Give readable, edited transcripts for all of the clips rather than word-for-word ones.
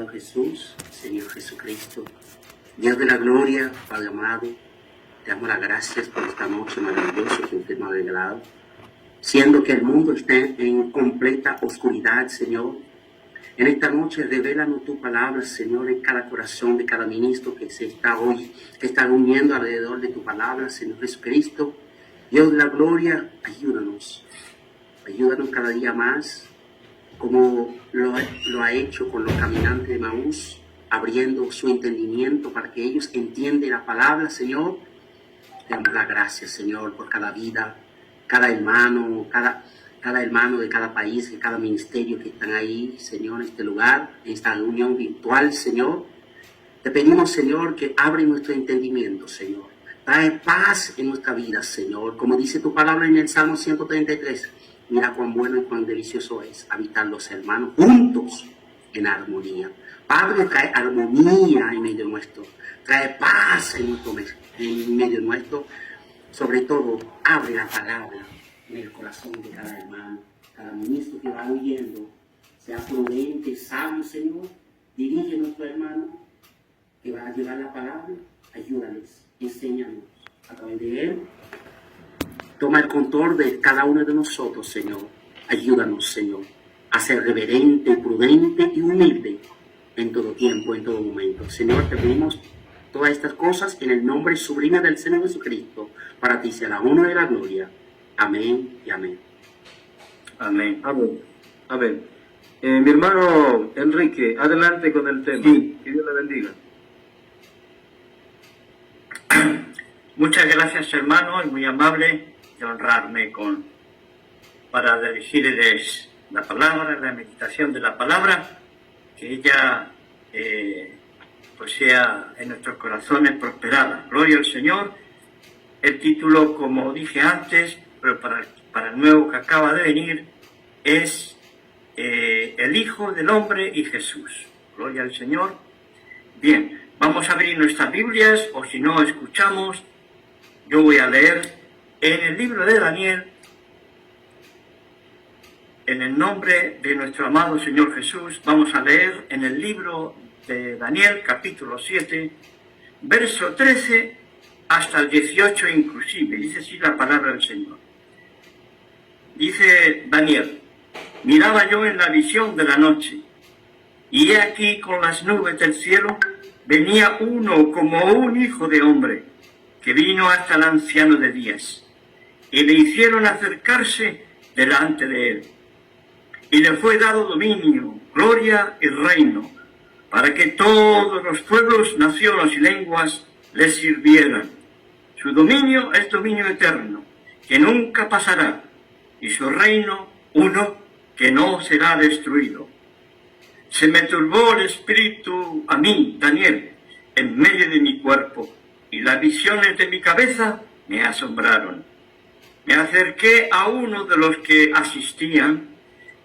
amado Jesús, Señor Jesucristo, Dios de la gloria, Padre amado, te damos las gracias por esta noche maravillosa que usted nos ha regalado, siendo que el mundo esté en completa oscuridad, Señor. En esta noche, revélanos tu palabra, Señor, en cada corazón de cada ministro que se está hoy, que está uniendo alrededor de tu palabra, Señor Jesucristo. Dios de la gloria, ayúdanos cada día más, como lo ha hecho con los caminantes de Maús, abriendo su entendimiento para que ellos entiendan la palabra, Señor. Te damos las gracias, Señor, por cada vida, cada hermano de cada país, de cada ministerio que están ahí, Señor, en este lugar, en esta reunión virtual, Señor. Te pedimos, Señor, que abre nuestro entendimiento, Señor. Trae paz en nuestra vida, Señor. Como dice tu palabra en el Salmo 133, mira cuán bueno y cuán delicioso es habitar los hermanos juntos en armonía. Padre, trae armonía en medio nuestro. Trae paz en medio nuestro. Sobre todo, abre la palabra en el corazón de cada hermano, cada ministro que va oyendo, sea prudente, sabio, Señor. Dirige a nuestro hermano que va a llevar la palabra. Ayúdales, enséñanos a través de él. Toma el control de cada uno de nosotros, Señor. Ayúdanos, Señor, a ser reverente, prudente y humilde en todo tiempo, en todo momento. Señor, te pedimos todas estas cosas en el nombre sublime del Señor Jesucristo. Para ti sea la honra y la gloria. Amén y amén. Amén. Amén. Amén. Mi hermano Enrique, adelante con el tema. Sí. Que Dios le bendiga. Muchas gracias, hermano, y muy amable de honrarme para dirigirles la palabra, la meditación de la palabra, que ella pues sea en nuestros corazones prosperada. Gloria al Señor. El título, como dije antes, pero para el nuevo que acaba de venir, es el Hijo del Hombre y Jesús. Gloria al Señor. Bien, vamos a abrir nuestras Biblias, o si no, escuchamos. Yo voy a leer en el libro de Daniel, en el nombre de nuestro amado Señor Jesús. Vamos a leer en el libro de Daniel, capítulo 7, verso 13 hasta el 18 inclusive. Dice así la palabra del Señor. Dice Daniel: miraba yo en la visión de la noche, y he aquí con las nubes del cielo venía uno como un hijo de hombre, que vino hasta el anciano de días, y le hicieron acercarse delante de él. Y le fue dado dominio, gloria y reino, para que todos los pueblos, naciones y lenguas le sirvieran. Su dominio es dominio eterno, que nunca pasará, y su reino uno que no será destruido. Se me turbó el espíritu a mí, Daniel, en medio de mi cuerpo, y las visiones de mi cabeza me asombraron. Me acerqué a uno de los que asistían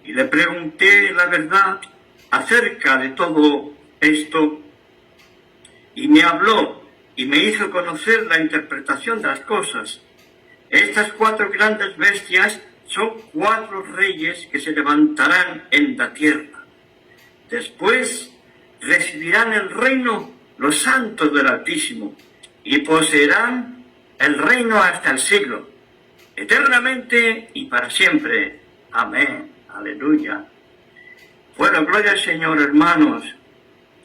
y le pregunté la verdad acerca de todo esto, y me habló y me hizo conocer la interpretación de las cosas. Estas 4 grandes bestias son 4 reyes que se levantarán en la tierra. Después recibirán el reino los santos del Altísimo, y poseerán el reino hasta el siglo, eternamente y para siempre. Amén. Aleluya. Bueno, gloria al Señor, hermanos.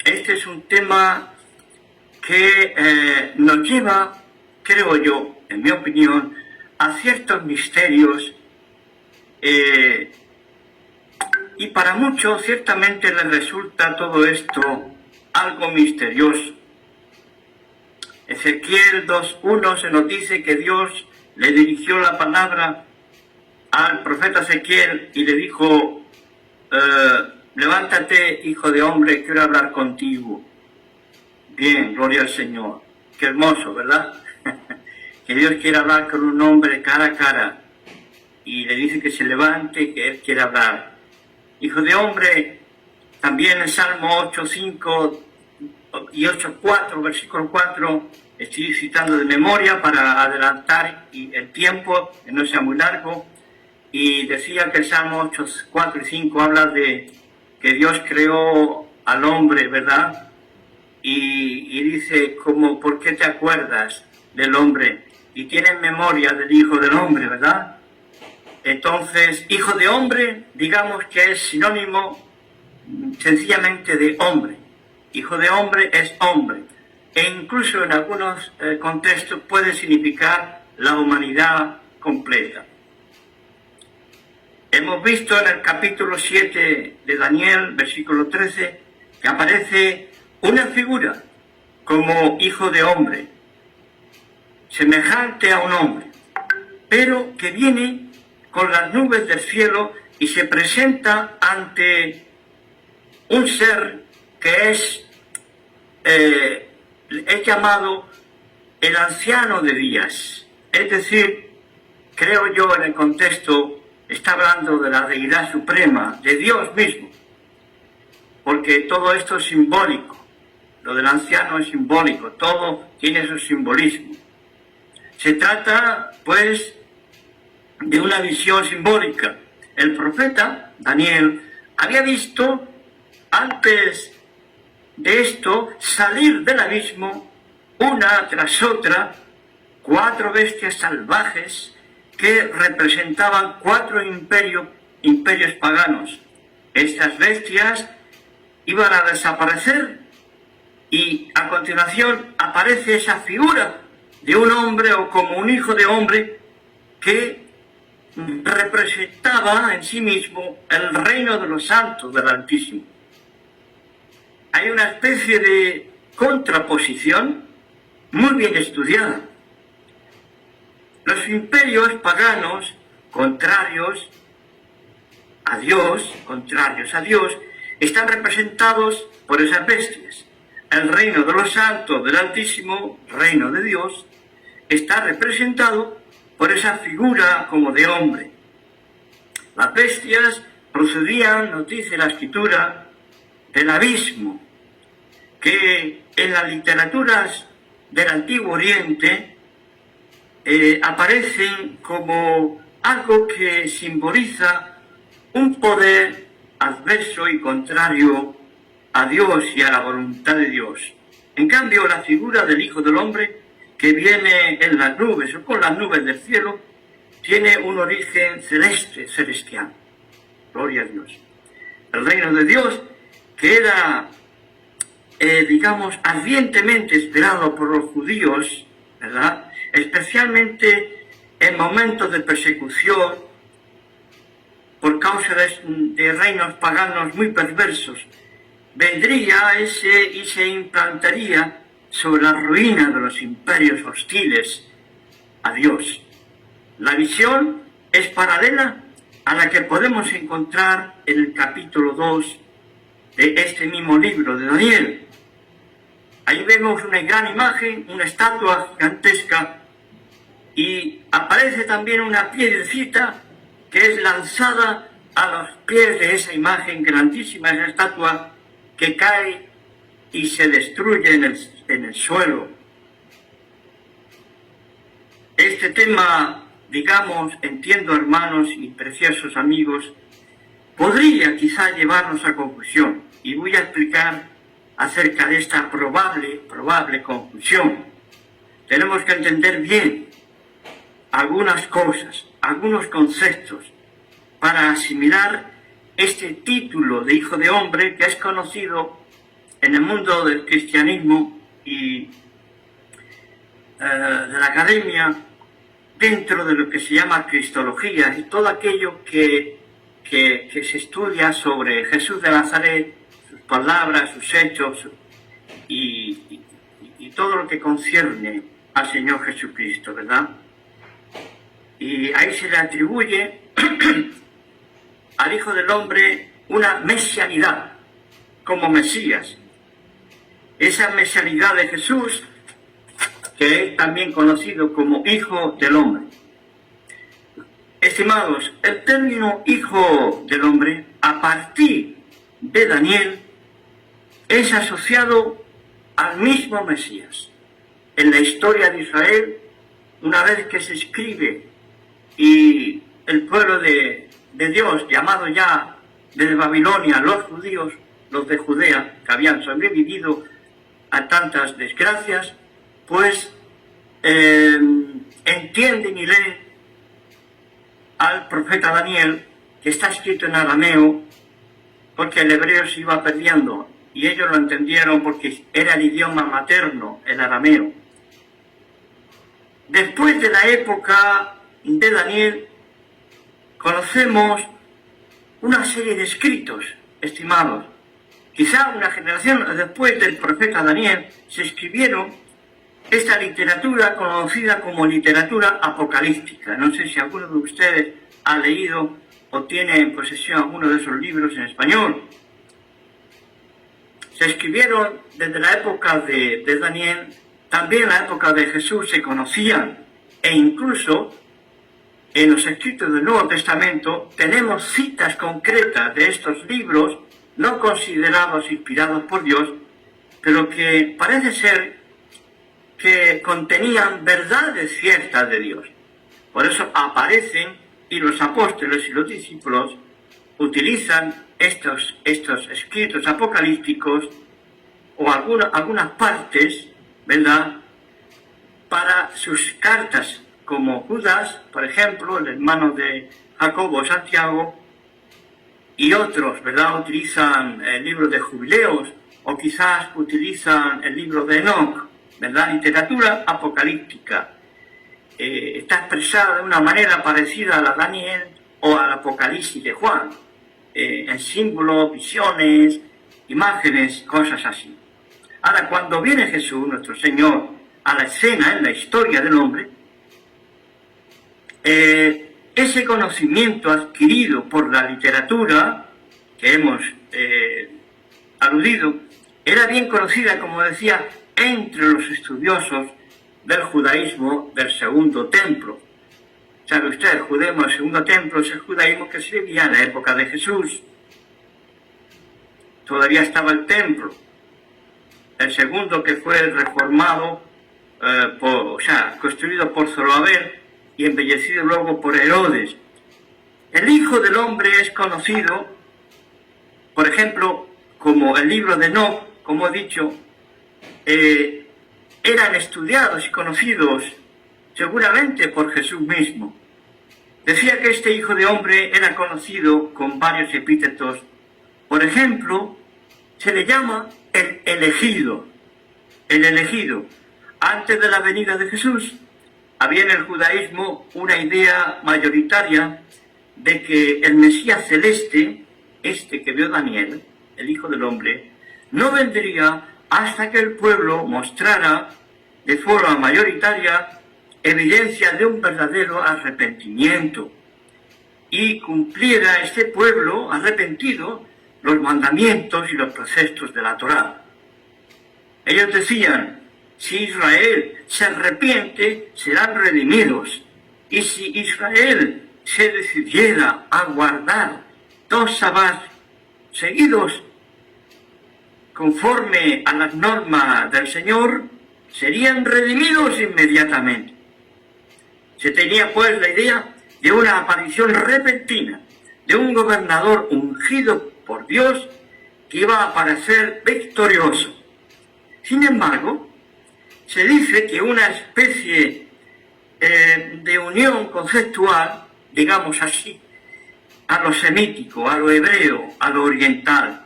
Este es un tema que nos lleva, creo yo, en mi opinión, a ciertos misterios, y para muchos ciertamente les resulta todo esto algo misterioso. Ezequiel 2:1 se nos dice que Dios le dirigió la palabra al profeta Ezequiel y le dijo: levántate, hijo de hombre, quiero hablar contigo. Bien, gloria al Señor. Qué hermoso, ¿verdad? Que Dios quiere hablar con un hombre cara a cara y le dice que se levante, que Él quiere hablar. Hijo de hombre, también en Salmo 8:5 y 8:4, versículo 4, estoy citando de memoria para adelantar el tiempo, que no sea muy largo, y decía que el Salmo 8:4 y 5 habla de que Dios creó al hombre, ¿verdad? Y dice, como, ¿por qué te acuerdas del hombre? Y tienes memoria del Hijo del Hombre, ¿verdad? Entonces, Hijo de Hombre, digamos que es sinónimo sencillamente de hombre. Hijo de Hombre es hombre. E incluso en algunos contextos puede significar la humanidad completa. Hemos visto en el capítulo 7 de Daniel, versículo 13, que aparece una figura como hijo de hombre, semejante a un hombre, pero que viene con las nubes del cielo y se presenta ante un ser que es llamado el anciano de días. Es decir, creo yo en el contexto, está hablando de la deidad suprema, de Dios mismo, porque todo esto es simbólico. Lo del anciano es simbólico, todo tiene su simbolismo. Se trata, pues, de una visión simbólica. El profeta Daniel había visto, antes de esto, salir del abismo, una tras otra, 4 bestias salvajes que representaban 4 imperios paganos. Estas bestias iban a desaparecer y a continuación aparece esa figura de un hombre o como un hijo de hombre que representaba en sí mismo el reino de los santos del Altísimo. Hay una especie de contraposición muy bien estudiada. Los imperios paganos, contrarios a Dios, están representados por esas bestias. El reino de los santos del Altísimo, reino de Dios, está representado por esa figura como de hombre. Las bestias procedían, nos dice la Escritura, del abismo, que en las literaturas del Antiguo Oriente aparecen como algo que simboliza un poder adverso y contrario a Dios y a la voluntad de Dios. En cambio, la figura del Hijo del Hombre, que viene en las nubes o con las nubes del cielo, tiene un origen celeste, celestial. Gloria a Dios. El reino de Dios, que era, digamos, ardientemente esperado por los judíos, ¿verdad?, especialmente en momentos de persecución por causa de reinos paganos muy perversos, vendría y se implantaría sobre la ruina de los imperios hostiles a Dios. La visión es paralela a la que podemos encontrar en el capítulo 2 de este mismo libro de Daniel. Ahí vemos una gran imagen, una estatua gigantesca, y aparece también una piedrecita que es lanzada a los pies de esa imagen grandísima, esa estatua que cae y se destruye en el suelo. Este tema, digamos, entiendo, hermanos y preciosos amigos, podría quizá llevarnos a confusión, y voy a explicar acerca de esta probable conclusión. Tenemos que entender bien algunas cosas, algunos conceptos, para asimilar este título de Hijo de Hombre que es conocido en el mundo del cristianismo y de la academia, dentro de lo que se llama cristología y todo aquello que se estudia sobre Jesús de Nazaret, sus palabras, sus hechos y todo lo que concierne al Señor Jesucristo, ¿verdad? Y ahí se le atribuye al Hijo del Hombre una mesianidad, como Mesías. Esa mesianidad de Jesús, que es también conocido como Hijo del Hombre. Estimados, el término Hijo del Hombre, a partir de Daniel, es asociado al mismo Mesías. En la historia de Israel, una vez que se escribe y el pueblo de Dios, llamado ya desde Babilonia, los judíos, los de Judea, que habían sobrevivido a tantas desgracias, pues entienden y leen al profeta Daniel, que está escrito en arameo, porque el hebreo se iba perdiendo, y ellos lo entendieron porque era el idioma materno, el arameo. Después de la época de Daniel, conocemos una serie de escritos, estimados. Quizá una generación después del profeta Daniel se escribieron esta literatura conocida como literatura apocalíptica. No sé si alguno de ustedes ha leído o tiene en posesión alguno de esos libros en español. Se escribieron desde la época de Daniel, también en la época de Jesús se conocían, e incluso en los escritos del Nuevo Testamento tenemos citas concretas de estos libros, no considerados inspirados por Dios, pero que parece ser que contenían verdades ciertas de Dios. Por eso aparecen, y los apóstoles y los discípulos utilizan estos escritos apocalípticos o algunas partes, ¿verdad?, para sus cartas, como Judas, por ejemplo, el hermano de Jacobo, Santiago, y otros, ¿verdad?, utilizan el libro de Jubileos, o quizás utilizan el libro de Enoch, ¿verdad?, literatura apocalíptica. Está expresada de una manera parecida a la Daniel o al Apocalipsis de Juan, en símbolos, visiones, imágenes, cosas así. Ahora, cuando viene Jesús, nuestro Señor, a la escena en la historia del hombre, ese conocimiento adquirido por la literatura que hemos aludido, era bien conocida, como decía, entre los estudiosos del judaísmo del Segundo Templo. ¿Sabe usted? El judaísmo del Segundo Templo es el judaísmo que se vivía en la época de Jesús. Todavía estaba el templo. El segundo, que fue reformado, construido por Zorobabel y embellecido luego por Herodes. El Hijo del Hombre es conocido, por ejemplo, como el libro de Enoch, como he dicho, eran estudiados y conocidos seguramente por Jesús mismo. Decía que este Hijo de Hombre era conocido con varios epítetos. Por ejemplo, se le llama el elegido. El elegido. Antes de la venida de Jesús, había en el judaísmo una idea mayoritaria de que el Mesías celeste, este que vio Daniel, el Hijo del Hombre, no vendría hasta que el pueblo mostrara de forma mayoritaria evidencia de un verdadero arrepentimiento y cumpliera este pueblo arrepentido los mandamientos y los preceptos de la Torá. Ellos decían, si Israel se arrepiente, serán redimidos, y si Israel se decidiera a guardar 2 sabás seguidos conforme a las normas del Señor, serían redimidos inmediatamente. Se tenía pues la idea de una aparición repentina de un gobernador ungido por Dios que iba a aparecer victorioso. Sin embargo, se dice que una especie de unión conceptual, digamos así, a lo semítico, a lo hebreo, a lo oriental.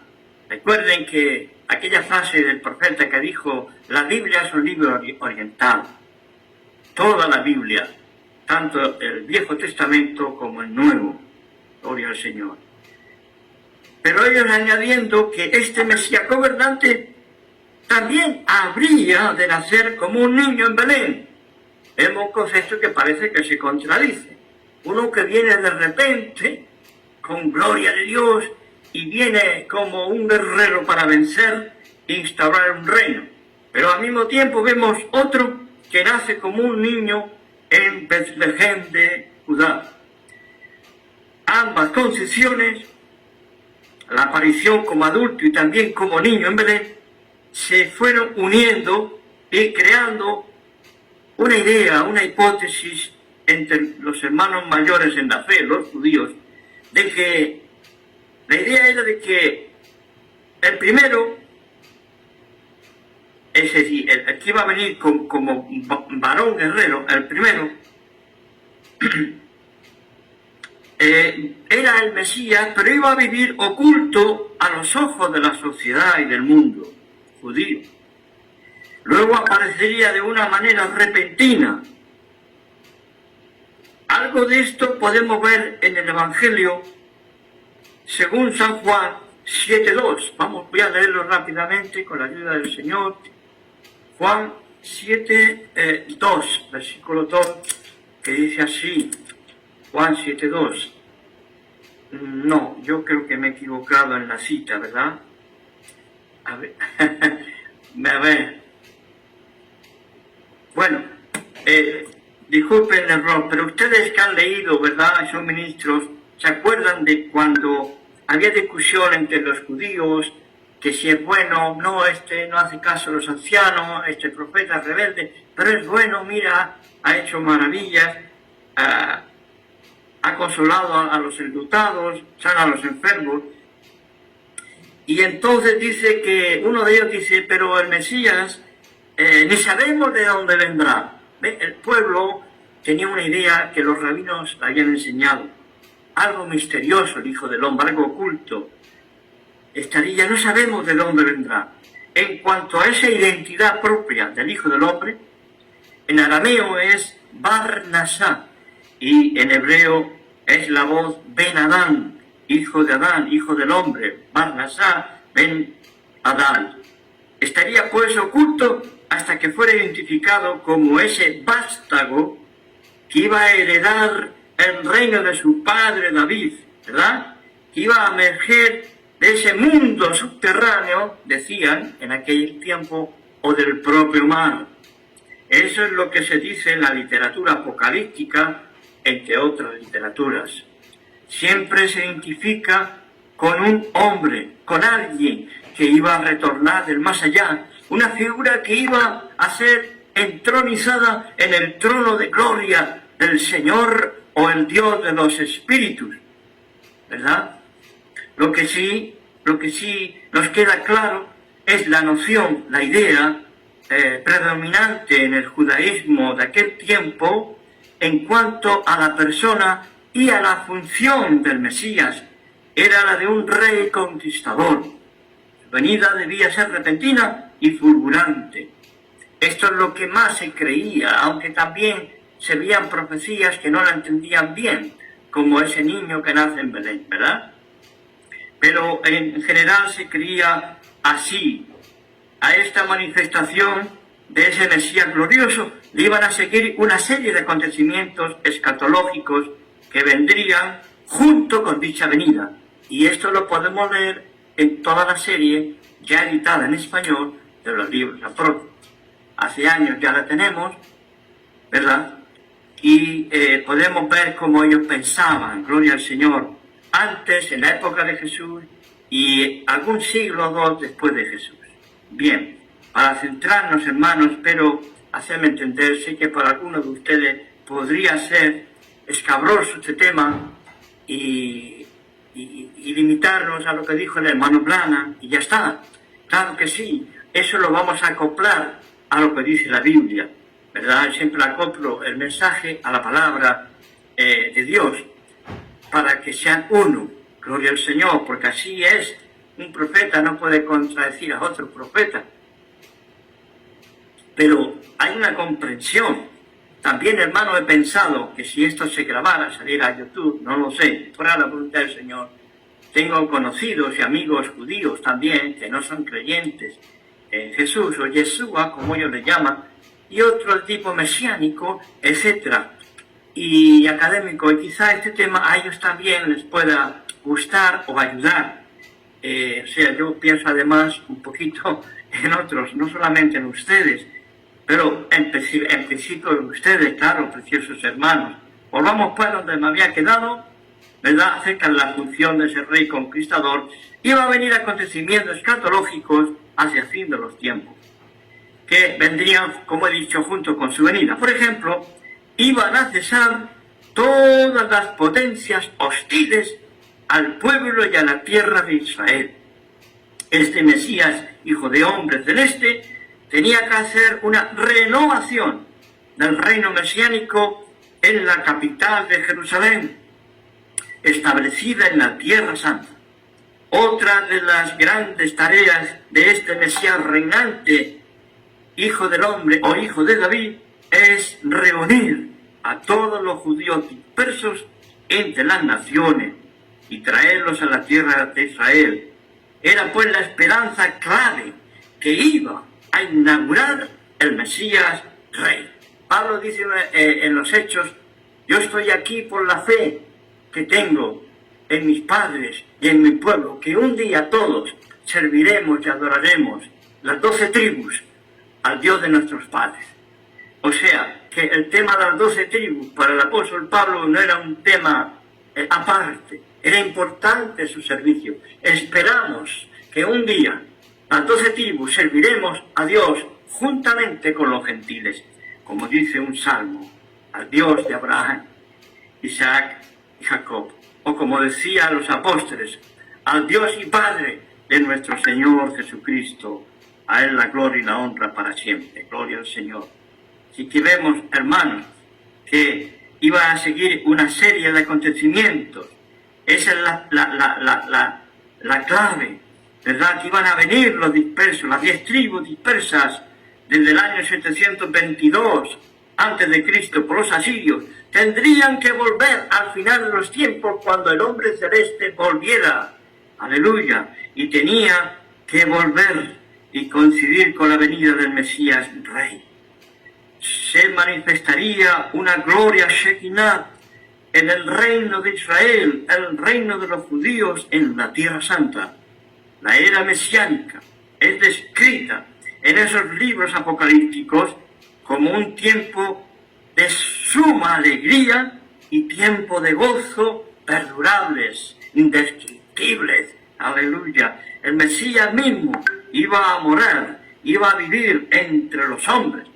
Recuerden que aquella frase del profeta que dijo, la Biblia es un libro oriental. Toda la Biblia, tanto el Viejo Testamento como el Nuevo, gloria al Señor. Pero ellos añadiendo que este Mesías gobernante también habría de nacer como un niño en Belén. Es un concepto que parece que se contradice. Uno que viene de repente, con gloria de Dios, y viene como un guerrero para vencer e instaurar un reino. Pero al mismo tiempo vemos otro que nace como un niño en Betlehem de Judá. Ambas concepciones, la aparición como adulto y también como niño en Belén, se fueron uniendo y creando una idea, una hipótesis entre los hermanos mayores en la fe, los judíos, de que la idea era de que El primero, es decir, el que iba a venir como varón guerrero, el primero, era el Mesías, pero iba a vivir oculto a los ojos de la sociedad y del mundo judío. Luego aparecería de una manera repentina. Algo de esto podemos ver en el Evangelio según San Juan 7.2. Voy a leerlo rápidamente con la ayuda del Señor. Juan 7.2, versículo 2, que dice así. Juan 7.2. No, yo creo que me he equivocado en la cita, ¿verdad? A ver. A ver. Bueno, disculpen el error, pero ustedes que han leído, ¿verdad?, son ministros, ¿se acuerdan de cuando había discusión entre los judíos, que si es bueno, no, este no hace caso a los ancianos, este profeta es rebelde, pero es bueno, mira, ha hecho maravillas, ha consolado a los enlutados, sana a los enfermos? Y entonces dice que uno de ellos dice, pero el Mesías ni sabemos de dónde vendrá. ¿Ve? El pueblo tenía una idea que los rabinos habían enseñado, algo misterioso, el Hijo del Hombre, algo oculto. Estaría, no sabemos de dónde vendrá. En cuanto a esa identidad propia del Hijo del Hombre, en arameo es Bar Nasá, y en hebreo es la voz Ben Adán, hijo de Adán, hijo del hombre, Bar Nasá, Ben Adán. Estaría pues oculto hasta que fuera identificado como ese vástago que iba a heredar el reino de su padre David, ¿verdad? Que iba a emerger de ese mundo subterráneo, decían en aquel tiempo, o del propio mar. Eso es lo que se dice en la literatura apocalíptica, entre otras literaturas. Siempre se identifica con un hombre, con alguien que iba a retornar del más allá, una figura que iba a ser entronizada en el trono de gloria del Señor o el Dios de los espíritus, ¿verdad? Lo que sí nos queda claro es la noción, la idea predominante en el judaísmo de aquel tiempo en cuanto a la persona y a la función del Mesías. Era la de un rey conquistador. Su venida debía ser repentina y fulgurante. Esto es lo que más se creía, aunque también se veían profecías que no la entendían bien, como ese niño que nace en Belén, ¿verdad? Pero en general se creía así. A esta manifestación de ese Mesías glorioso le iban a seguir una serie de acontecimientos escatológicos que vendrían junto con dicha venida. Y esto lo podemos leer en toda la serie ya editada en español de los libros apócrifos. Hace años ya la tenemos, ¿verdad? Y podemos ver cómo ellos pensaban, gloria al Señor, antes, en la época de Jesús, y algún siglo o dos después de Jesús. Bien, para centrarnos, hermanos, espero hacerme entender, sé que para algunos de ustedes podría ser escabroso este tema y limitarnos a lo que dijo el hermano Plana, y ya está. Claro que sí, eso lo vamos a acoplar a lo que dice la Biblia, ¿verdad? Siempre acoplo el mensaje a la palabra de Dios, para que sean uno, gloria al Señor, porque así es. Un profeta no puede contradecir a otro profeta. Pero hay una comprensión. También, hermano, he pensado que si esto se grabara, saliera a YouTube, no lo sé, fuera la voluntad del Señor. Tengo conocidos y amigos judíos también, que no son creyentes en Jesús o Yeshua, como ellos le llaman, y otro tipo mesiánico, etcétera, y académico, y quizá este tema a ellos también les pueda gustar o ayudar. O sea, yo pienso además un poquito en otros, no solamente en ustedes, pero en principio en ustedes, claro, preciosos hermanos. Volvamos pues donde me había quedado, ¿verdad?, acerca de la función de ese rey conquistador. Iba a venir acontecimientos escatológicos hacia el fin de los tiempos, que vendrían, como he dicho, junto con su venida. Por ejemplo, iban a cesar todas las potencias hostiles al pueblo y a la tierra de Israel. Este Mesías, hijo de hombre celeste, tenía que hacer una renovación del reino mesiánico en la capital de Jerusalén, establecida en la Tierra Santa. Otra de las grandes tareas de este Mesías reinante, hijo del hombre o hijo de David, es reunir a todos los judíos dispersos entre las naciones y traerlos a la tierra de Israel. Era pues la esperanza clave que iba a inaugurar el Mesías Rey. Pablo dice en los Hechos: yo estoy aquí por la fe que tengo en mis padres y en mi pueblo, que un día todos serviremos y adoraremos, las 12 tribus, al Dios de nuestros padres. O sea, que el tema de las 12 tribus para el apóstol Pablo no era un tema aparte, era importante su servicio. Esperamos que un día las 12 tribus serviremos a Dios juntamente con los gentiles, como dice un salmo, al Dios de Abraham, Isaac y Jacob. O como decía los apóstoles, al Dios y Padre de nuestro Señor Jesucristo, a Él la gloria y la honra para siempre. Gloria al Señor. Así que vemos, hermanos, que iba a seguir una serie de acontecimientos. Esa es la clave, ¿verdad? Que iban a venir los dispersos, las 10 tribus dispersas desde el año 722 antes de Cristo por los asirios. Tendrían que volver al final de los tiempos, cuando el hombre celeste volviera. Aleluya. Y tenía que volver y coincidir con la venida del Mesías Rey. Se manifestaría una gloria Shekinah en el reino de Israel, el reino de los judíos en la Tierra Santa. La era mesiánica es descrita en esos libros apocalípticos como un tiempo de suma alegría y tiempo de gozo perdurables, indescriptibles. Aleluya. El Mesías mismo iba a morar, iba a vivir entre los hombres,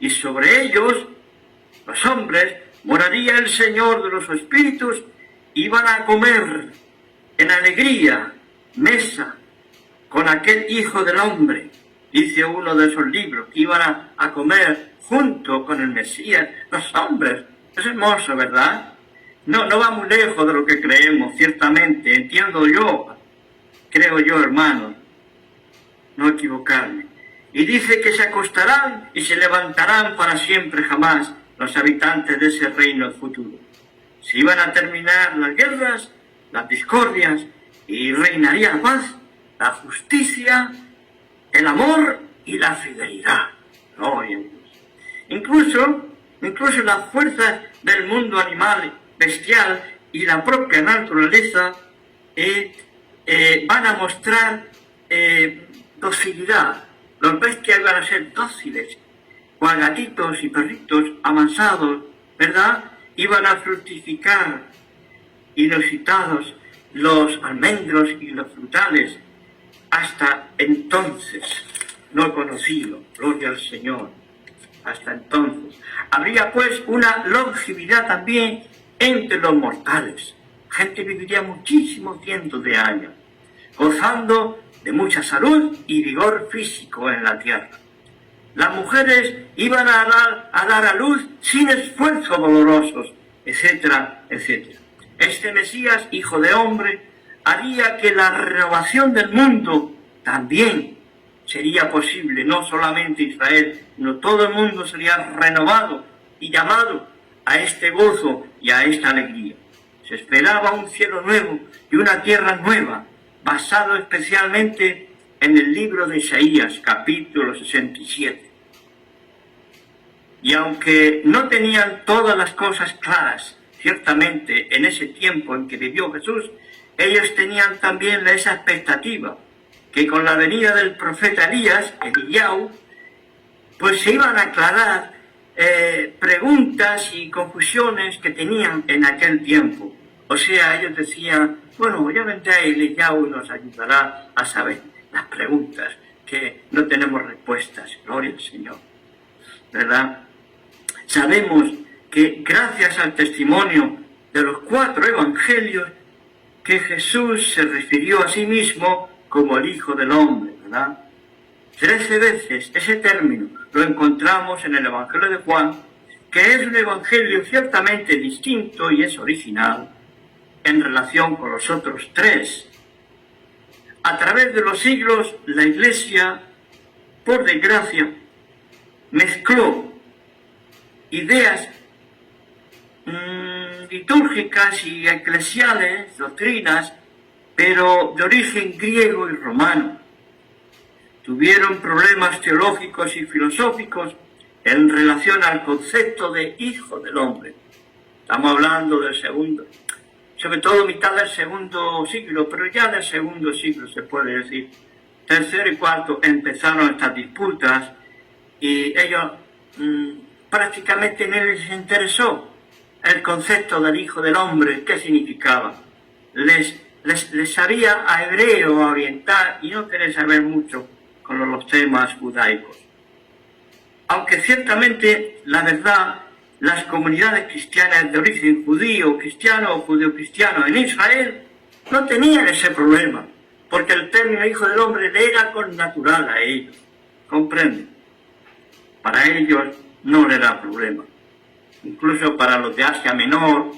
y sobre ellos, los hombres, moraría el Señor de los espíritus. Iban a comer en alegría, mesa, con aquel Hijo del Hombre. Dice uno de esos libros que iban a comer junto con el Mesías, los hombres. Es hermoso, ¿verdad? No va muy lejos de lo que creemos, ciertamente. Entiendo yo, creo yo, hermanos, no equivocarme. Y dice que se acostarán y se levantarán para siempre jamás los habitantes de ese reino futuro. Se iban a terminar las guerras, las discordias, y reinaría la paz, la justicia, el amor y la fidelidad. Gloria a Dios. Incluso las fuerzas del mundo animal, bestial y la propia naturaleza van a mostrar docilidad. Los bestias van a ser dóciles, cual gatitos y perritos avanzados, ¿verdad? Iban a fructificar inusitados los almendros y los frutales, hasta entonces no conocido. Gloria al Señor. Hasta entonces. Habría pues una longevidad también entre los mortales. Gente viviría muchísimos cientos de años, gozando de mucha salud y vigor físico en la tierra. Las mujeres iban a dar a luz sin esfuerzos dolorosos, etcétera, etcétera. Este Mesías, hijo de hombre, haría que la renovación del mundo también sería posible. No solamente Israel, sino todo el mundo sería renovado y llamado a este gozo y a esta alegría. Se esperaba un cielo nuevo y una tierra nueva, basado especialmente en el libro de Isaías, capítulo 67. Y aunque no tenían todas las cosas claras, ciertamente en ese tiempo en que vivió Jesús, ellos tenían también esa expectativa, que con la venida del profeta Elías, Eliyahu, pues se iban a aclarar preguntas y confusiones que tenían en aquel tiempo. O sea, ellos decían, bueno, ya vendrá Eliyahu y nos ayudará a saber las preguntas, que no tenemos respuestas. Gloria al Señor, ¿verdad? Sabemos que gracias al testimonio de los 4 evangelios, que Jesús se refirió a sí mismo como el Hijo del Hombre, ¿verdad? 13 veces ese término lo encontramos en el Evangelio de Juan, que es un evangelio ciertamente distinto y es original en relación con los otros 3. A través de los siglos, la Iglesia, por desgracia, mezcló ideas litúrgicas y eclesiales, doctrinas, pero de origen griego y romano. Tuvieron problemas teológicos y filosóficos en relación al concepto de Hijo del Hombre. Estamos hablando del segundo, sobre todo mitad del segundo siglo, pero ya del segundo siglo se puede decir. Tercero y cuarto empezaron estas disputas y ellos prácticamente no les interesó el concepto del Hijo del Hombre, qué significaba. Les sabía a hebreo, a oriental, y no quería saber mucho con los temas judaicos. Aunque ciertamente, la verdad, las comunidades cristianas de origen judío, cristiano o judío-cristiano en Israel no tenían ese problema, porque el término Hijo del Hombre le era connatural a ellos. ¿Comprenden? Para ellos no le da problema. Incluso para los de Asia Menor,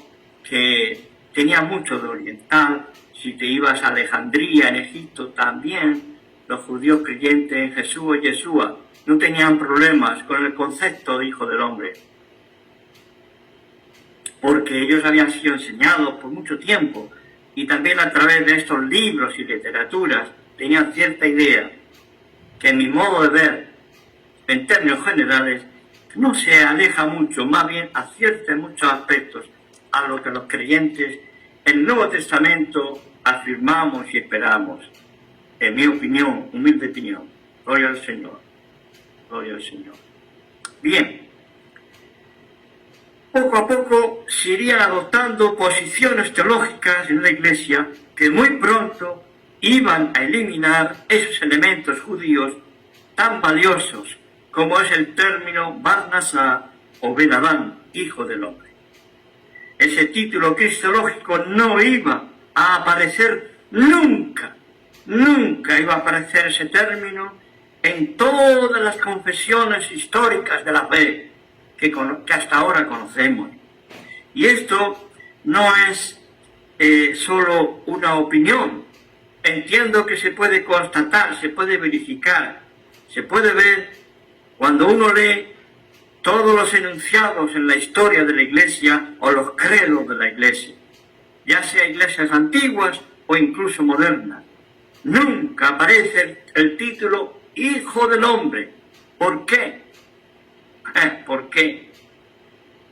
que tenía mucho de oriental, si te ibas a Alejandría, en Egipto también, los judíos creyentes en Jesús o Yeshua no tenían problemas con el concepto de Hijo del Hombre, porque ellos habían sido enseñados por mucho tiempo y también a través de estos libros y literaturas tenían cierta idea que en mi modo de ver, en términos generales, no se aleja mucho, más bien acierta en muchos aspectos a lo que los creyentes en el Nuevo Testamento afirmamos y esperamos. En mi opinión, humilde opinión. Gloria al Señor. Gloria al Señor. Bien. Poco a poco se irían adoptando posiciones teológicas en la Iglesia que muy pronto iban a eliminar esos elementos judíos tan valiosos como es el término Bar-Nasá o Ben Adán, Hijo del Hombre. Ese título cristológico no iba a aparecer nunca. Nunca iba a aparecer ese término en todas las confesiones históricas de la fe que hasta ahora conocemos. Y esto no es solo una opinión. Entiendo que se puede constatar, se puede verificar, se puede ver cuando uno lee todos los enunciados en la historia de la Iglesia o los credos de la Iglesia, ya sea iglesias antiguas o incluso modernas. Nunca aparece el título Hijo del Hombre. ¿Por qué? ¿Por qué?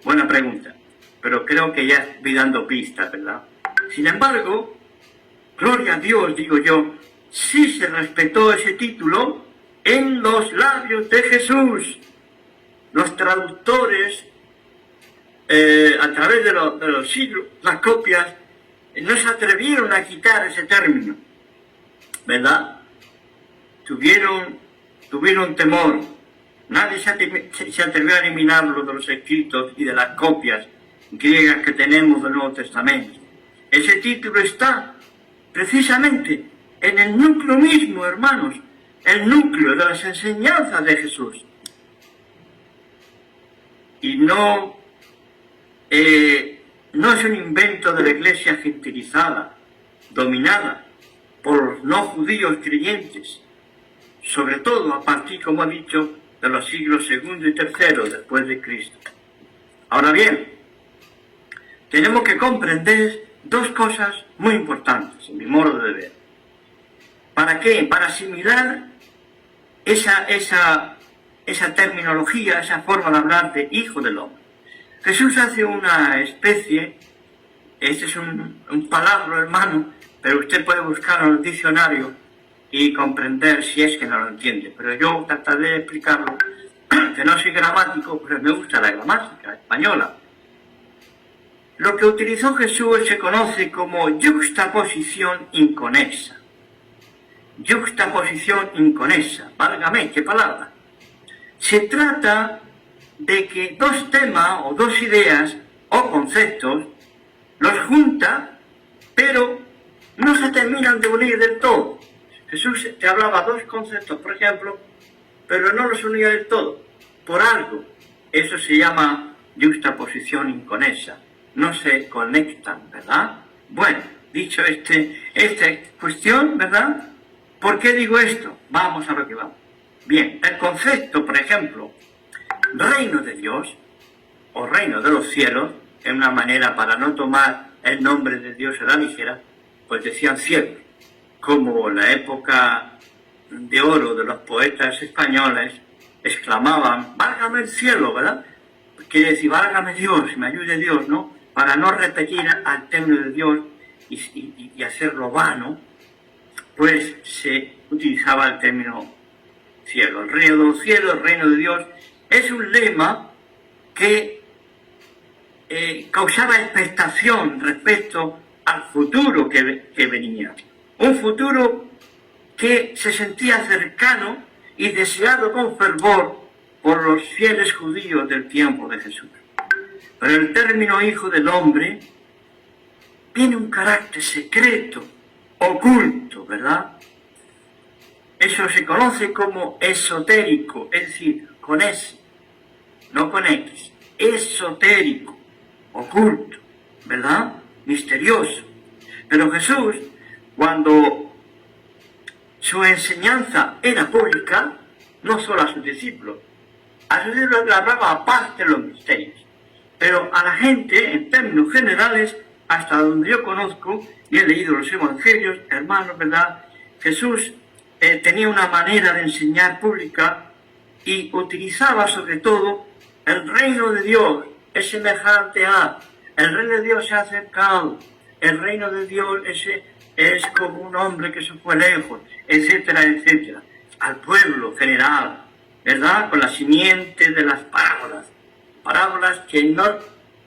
Buena pregunta, pero creo que ya estoy dando pistas, ¿verdad? Sin embargo, gloria a Dios, digo yo, sí se respetó ese título en los labios de Jesús. Los traductores, a través de los siglos, las copias, no se atrevieron a quitar ese término, ¿verdad? Tuvieron temor. Nadie se atrevió a eliminarlo de los escritos y de las copias griegas que tenemos del Nuevo Testamento. Ese título está precisamente en el núcleo mismo, hermanos, el núcleo de las enseñanzas de Jesús. Y no es un invento de la Iglesia gentilizada, dominada por los no judíos creyentes, sobre todo a partir, como he dicho, de los siglos II y III después de Cristo. Ahora bien, tenemos que comprender dos cosas muy importantes, en mi modo de ver. ¿Para qué? Para asimilar esa terminología, esa forma de hablar de Hijo del Hombre. Jesús hace una especie, este es un palabra, hermano, pero usted puede buscarlo en el diccionario y comprender si es que no lo entiende. Pero yo trataré de explicarlo, que no soy gramático, pero me gusta la gramática española. Lo que utilizó Jesús se conoce como yuxtaposición inconexa. Yuxtaposición inconexa, válgame, ¿qué palabra? Se trata de que dos temas o dos ideas o conceptos los junta, pero no se terminan de unir del todo. Jesús te hablaba dos conceptos, por ejemplo, pero no los unía del todo, por algo. Eso se llama juxtaposición inconexa. No se conectan, ¿verdad? Bueno, dicho esta cuestión, ¿verdad? ¿Por qué digo esto? Vamos a lo que vamos. Bien, el concepto, por ejemplo, reino de Dios o reino de los cielos, es una manera para no tomar el nombre de Dios a la ligera, pues decían cielo, como la época de oro de los poetas españoles exclamaban, válgame el cielo, ¿verdad? Quiere decir, válgame Dios, me ayude Dios, ¿no? Para no repetir al término de Dios y hacerlo vano, pues se utilizaba el término cielo. El reino de los cielos, el reino de Dios, es un lema que causaba expectación respecto al futuro que venía. Un futuro que se sentía cercano y deseado con fervor por los fieles judíos del tiempo de Jesús. Pero el término hijo del hombre tiene un carácter secreto, oculto, ¿verdad? Eso se conoce como esotérico, es decir, con S, no con X, esotérico, oculto, ¿verdad? Misterioso. Pero Jesús, cuando su enseñanza era pública, no solo a sus discípulos le hablaba aparte de los misterios, pero a la gente, en términos generales, hasta donde yo conozco y he leído los evangelios, hermanos, ¿verdad? Jesús tenía una manera de enseñar pública y utilizaba sobre todo el reino de Dios, es semejante a, el reino de Dios se ha acercado, el reino de Dios es como un hombre que se fue lejos, etcétera, etcétera, al pueblo general, ¿verdad? Con la simiente de las parábolas que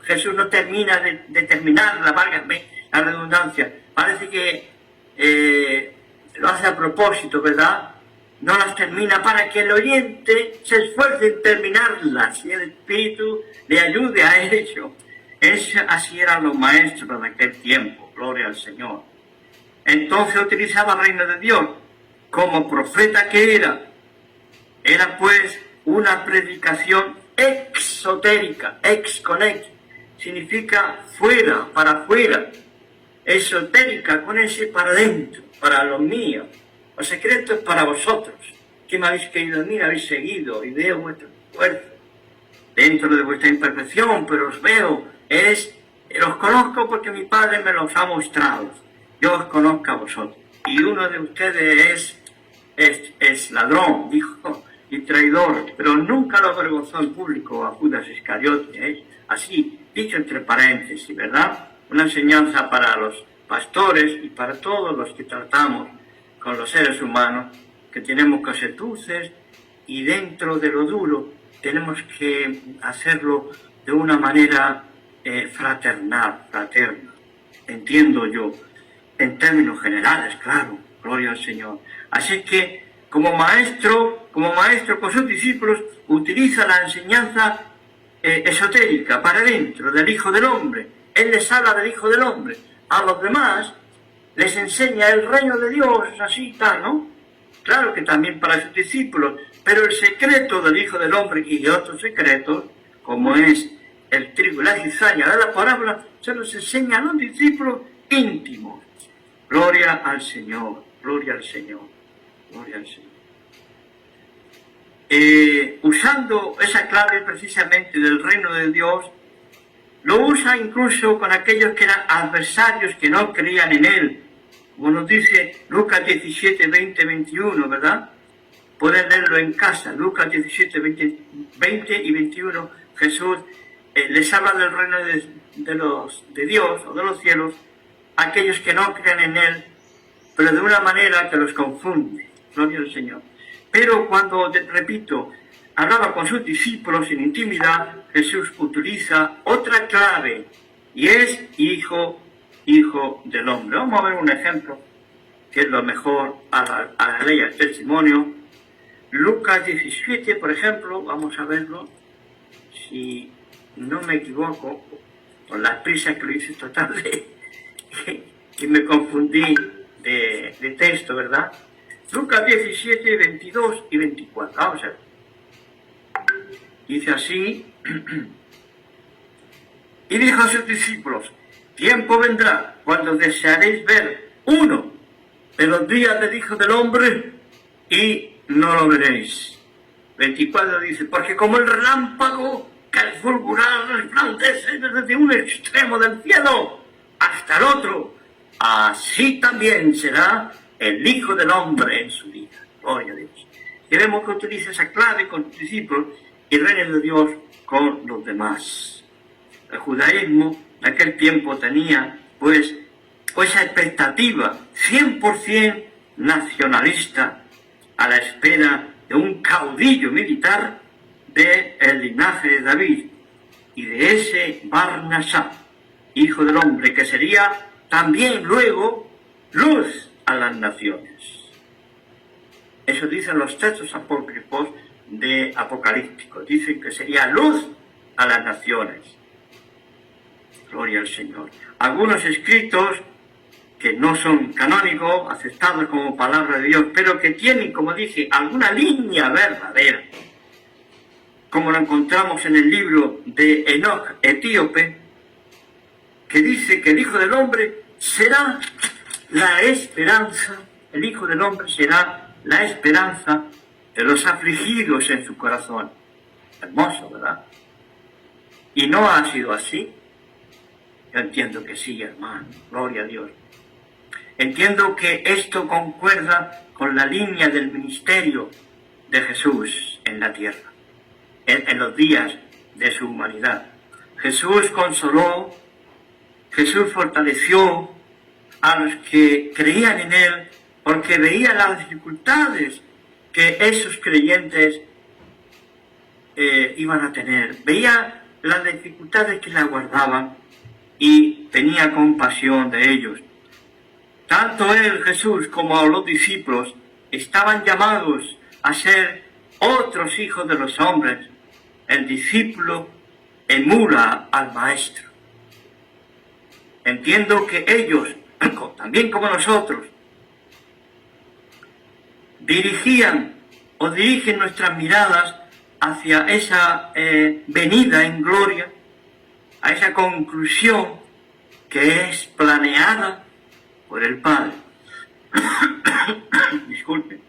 Jesús no termina de terminarla, válgame la redundancia, parece que lo hace a propósito, ¿verdad? No las termina para que el oyente se esfuerce en terminarlas y el Espíritu le ayude a ello. Así eran los maestros de aquel tiempo, gloria al Señor. Entonces utilizaba el reino de Dios como profeta que era pues una predicación exotérica, ex con X, significa fuera, para afuera, esotérica con ese para adentro, para los míos, los secretos para vosotros, que me habéis querido a mí, habéis seguido y veo vuestro esfuerzo dentro de vuestra imperfección, pero os veo, los conozco porque mi Padre me los ha mostrado, yo os conozco a vosotros, y uno de ustedes es ladrón, dijo, y traidor, pero nunca lo avergonzó en público a Judas Iscariote, así, dicho entre paréntesis, ¿verdad? Una enseñanza para los pastores y para todos los que tratamos con los seres humanos, que tenemos que ser dulces y dentro de lo duro tenemos que hacerlo de una manera fraternal, fraterna, entiendo yo, en términos generales, claro, gloria al Señor. Así que, como maestro con sus discípulos, utiliza la enseñanza esotérica para dentro del Hijo del Hombre. Él les habla del Hijo del Hombre. A los demás les enseña el reino de Dios, así tal, ¿no? Claro que también para sus discípulos, pero el secreto del Hijo del Hombre y de otros secretos, como es el trigo y la cizaña de la parábola, se los enseña a los discípulos íntimos. Gloria al Señor, gloria al Señor, gloria al Señor. Usando esa clave precisamente del reino de Dios, lo usa incluso con aquellos que eran adversarios, que no creían en él, como nos dice Lucas 17, 20, 21, ¿verdad? Pueden leerlo en casa, Lucas 17, 20 y 21, Jesús les habla del reino de Dios o de los cielos, a aquellos que no creen en él, pero de una manera que los confunde, gloria al Señor. Pero cuando, repito, hablaba con sus discípulos en intimidad, Jesús utiliza otra clave, y es hijo del hombre. Vamos a ver un ejemplo, que es lo mejor a la ley del testimonio. Lucas 17, por ejemplo, vamos a verlo, si no me equivoco, con las prisas que lo hice esta tarde, y me confundí de texto, ¿verdad? Lucas 17, 22 y 24. Vamos a ver. Dice así, y dijo a sus discípulos, tiempo vendrá cuando desearéis ver uno de los días del Hijo del Hombre y no lo veréis. 24 dice, porque como el relámpago que al fulgurar resplandece desde un extremo del cielo hasta el otro, así también será el Hijo del Hombre en su día. Gloria a Dios. Queremos que utilice esa clave con sus discípulos y reine de Dios con los demás. El judaísmo de aquel tiempo tenía pues esa expectativa 100% nacionalista a la espera de un caudillo militar del linaje de David y de ese Bar-Nasá, Hijo del Hombre, que sería también luego luz a las naciones. Eso dicen los textos apócrifos de Apocalípticos. Dicen que sería luz a las naciones. Gloria al Señor. Algunos escritos que no son canónicos, aceptados como palabra de Dios, pero que tienen, como dije, alguna línea verdadera, como lo encontramos en el libro de Enoc etíope, que dice que el Hijo del Hombre será la esperanza, el Hijo del Hombre será la esperanza de los afligidos en su corazón. Hermoso, ¿verdad? Y no ha sido así. Yo entiendo que sí, hermano. Gloria a Dios. Entiendo que esto concuerda con la línea del ministerio de Jesús en la tierra, en los días de su humanidad. Jesús consoló, Jesús fortaleció a los que creían en Él, porque veía las dificultades que esos creyentes iban a tener. Veía las dificultades que le aguardaban y tenía compasión de ellos. Tanto Él, Jesús, como los discípulos estaban llamados a ser otros hijos de los hombres. El discípulo emula al Maestro. Entiendo que ellos, también como nosotros, dirigían o dirigen nuestras miradas hacia esa venida en gloria, a esa conclusión que es planeada por el Padre. Disculpen.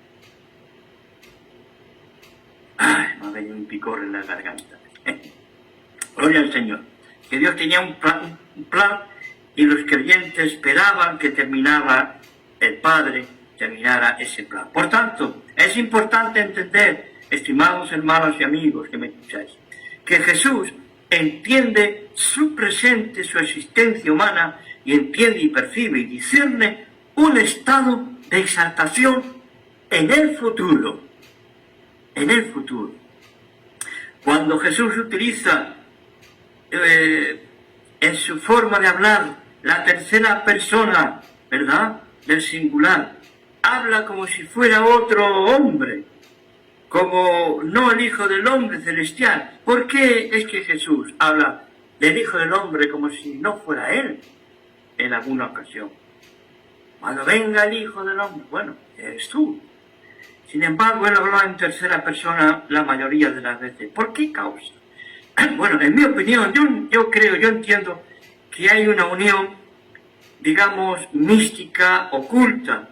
Ay, me ha venido un picor en la garganta. Gloria al Señor. Que Dios tenía un plan y los creyentes esperaban que terminara el Padre, terminara ese plan. Por tanto, es importante entender, estimados hermanos y amigos que me escucháis, que Jesús entiende su presente, su existencia humana, y entiende y percibe y discierne un estado de exaltación en el futuro. En el futuro. Cuando Jesús utiliza en su forma de hablar la tercera persona, ¿verdad?, del singular, habla como si fuera otro hombre, como no el Hijo del Hombre celestial. ¿Por qué es que Jesús habla del Hijo del Hombre como si no fuera Él en alguna ocasión? Cuando venga el Hijo del Hombre, bueno, eres tú. Sin embargo, Él habla en tercera persona la mayoría de las veces. ¿Por qué causa? Bueno, en mi opinión, yo entiendo que hay una unión, digamos, mística, oculta,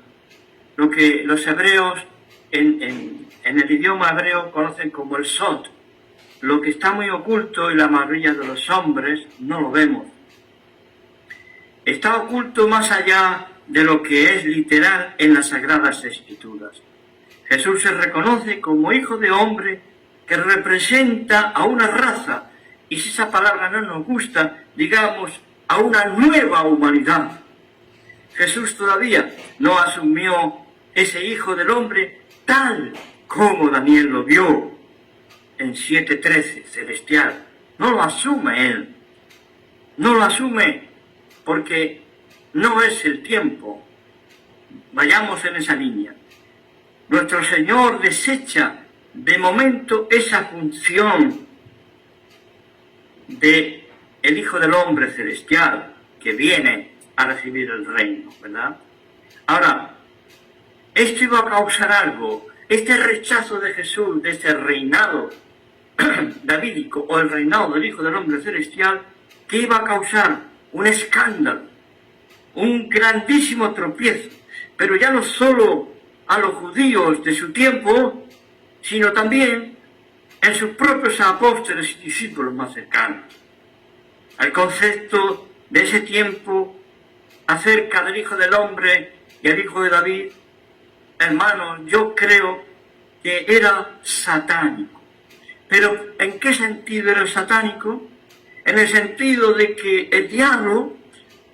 lo que los hebreos en el idioma hebreo conocen como el sod, lo que está muy oculto y la mayoría de los hombres no lo vemos. Está oculto más allá de lo que es literal en las Sagradas Escrituras. Jesús se reconoce como Hijo de Hombre que representa a una raza, y si esa palabra no nos gusta, digamos, a una nueva humanidad. Jesús todavía no asumió ese Hijo del Hombre tal como Daniel lo vio en 7:13, celestial. No lo asume Él. No lo asume porque no es el tiempo. Vayamos en esa línea. Nuestro Señor desecha de momento esa función de el Hijo del Hombre celestial que viene a recibir el reino, ¿verdad? Ahora, esto iba a causar algo. Este rechazo de Jesús, de este reinado davídico o el reinado del Hijo del Hombre Celestial, que iba a causar un escándalo, un grandísimo tropiezo, pero ya no solo a los judíos de su tiempo, sino también en sus propios apóstoles y discípulos más cercanos. El concepto de ese tiempo acerca del Hijo del Hombre y el Hijo de David, hermanos, yo creo que era satánico. Pero ¿en qué sentido era satánico? En el sentido de que el diablo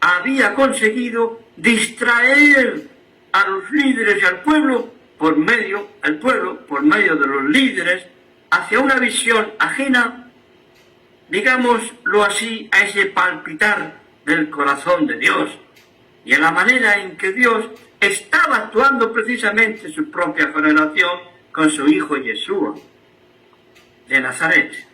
había conseguido distraer a los líderes y al pueblo por medio de los líderes hacia una visión ajena, digámoslo así, a ese palpitar del corazón de Dios y a la manera en que Dios estaba actuando precisamente en su propia generación con su Hijo Yeshua de Nazaret.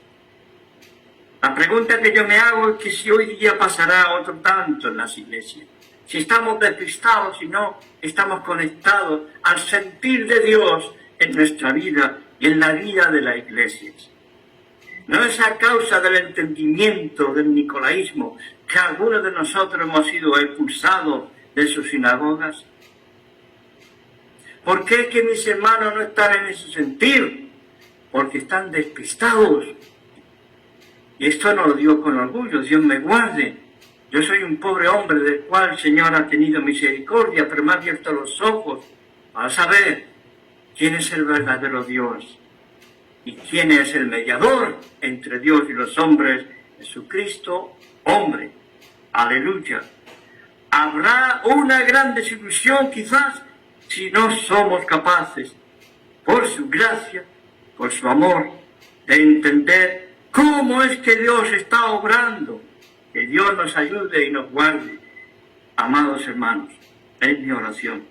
La pregunta que yo me hago es que si hoy día pasará otro tanto en las iglesias, si estamos despistados y no estamos conectados al sentir de Dios en nuestra vida y en la vida de las iglesias. No es a causa del entendimiento del nicolaísmo que algunos de nosotros hemos sido expulsados de sus sinagogas. ¿Por qué es que mis hermanos no están en ese sentir? Porque están despistados. Y esto no lo digo con orgullo, Dios me guarde. Yo soy un pobre hombre del cual el Señor ha tenido misericordia, pero me ha abierto los ojos para saber quién es el verdadero Dios y quién es el mediador entre Dios y los hombres, Jesucristo, hombre. Aleluya. Habrá una gran desilusión quizás si no somos capaces, por su gracia, por su amor, de entender cómo es que Dios está obrando. Que Dios nos ayude y nos guarde, amados hermanos, es mi oración.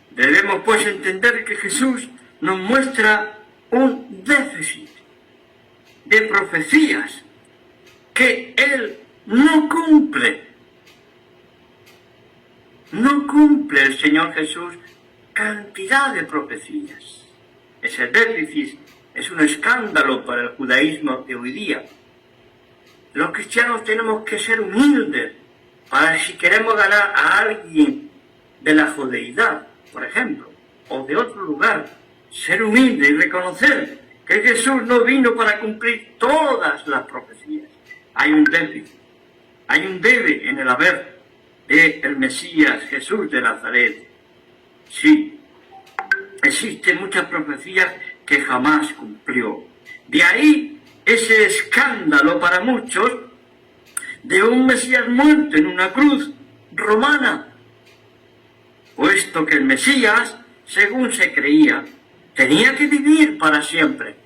Debemos pues entender que Jesús nos muestra un déficit de profecías que Él no cumple. No cumple el Señor Jesús cantidad de profecías. Ese déficit es un escándalo para el judaísmo de hoy día. Los cristianos tenemos que ser humildes para si queremos ganar a alguien de la judeidad, por ejemplo, o de otro lugar, ser humilde y reconocer que Jesús no vino para cumplir todas las profecías. Hay un déficit, hay un debe en el haber del Mesías Jesús de Nazaret. Sí, existen muchas profecías que jamás cumplió. De ahí ese escándalo para muchos de un Mesías muerto en una cruz romana, puesto que el Mesías, según se creía, tenía que vivir para siempre.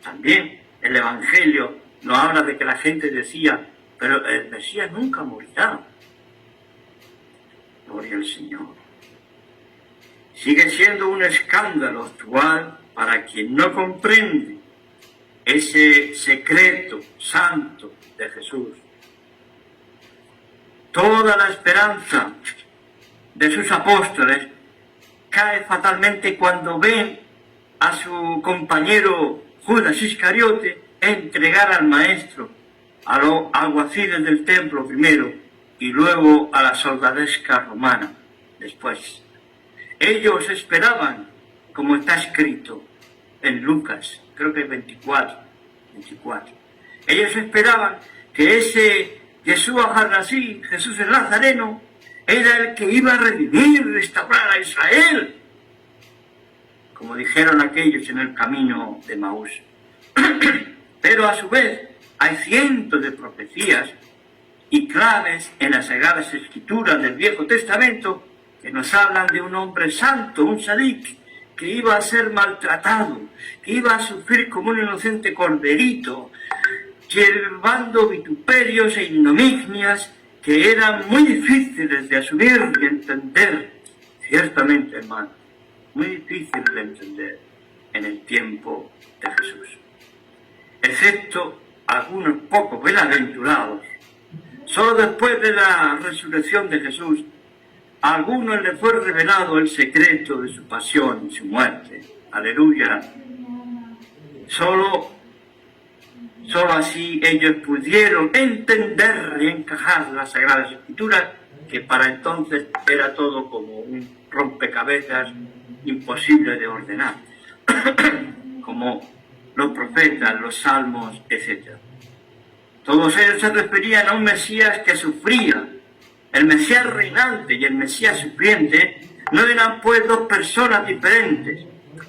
También el Evangelio nos habla de que la gente decía, pero el Mesías nunca morirá. Gloria al Señor. Sigue siendo un escándalo actual para quien no comprende ese secreto santo de Jesús. Toda la esperanza de sus apóstoles cae fatalmente cuando ven a su compañero Judas Iscariote entregar al maestro, a los alguaciles del templo primero y luego a la soldadesca romana después. Ellos esperaban, como está escrito en Lucas, creo que 24. Ellos esperaban que ese Yeshua Harnasí, Jesús el Nazareno, era el que iba a revivir, restaurar a Israel, como dijeron aquellos en el camino de Maús. Pero a su vez hay cientos de profecías y claves en las sagradas escrituras del Viejo Testamento que nos hablan de un hombre santo, un sadik, que iba a ser maltratado, que iba a sufrir como un inocente corderito, llevando vituperios e ignominias que eran muy difíciles de asumir y entender, ciertamente, hermano, muy difíciles de entender en el tiempo de Jesús. Excepto algunos pocos bienaventurados, solo después de la resurrección de Jesús, A algunos les fue revelado el secreto de su pasión y su muerte. Aleluya. Solo así ellos pudieron entender y encajar las Sagradas Escrituras, que para entonces era todo como un rompecabezas imposible de ordenar, como los profetas, los salmos, etc. Todos ellos se referían a un Mesías que sufría. El Mesías reinante y el Mesías sufriente no eran pues dos personas diferentes,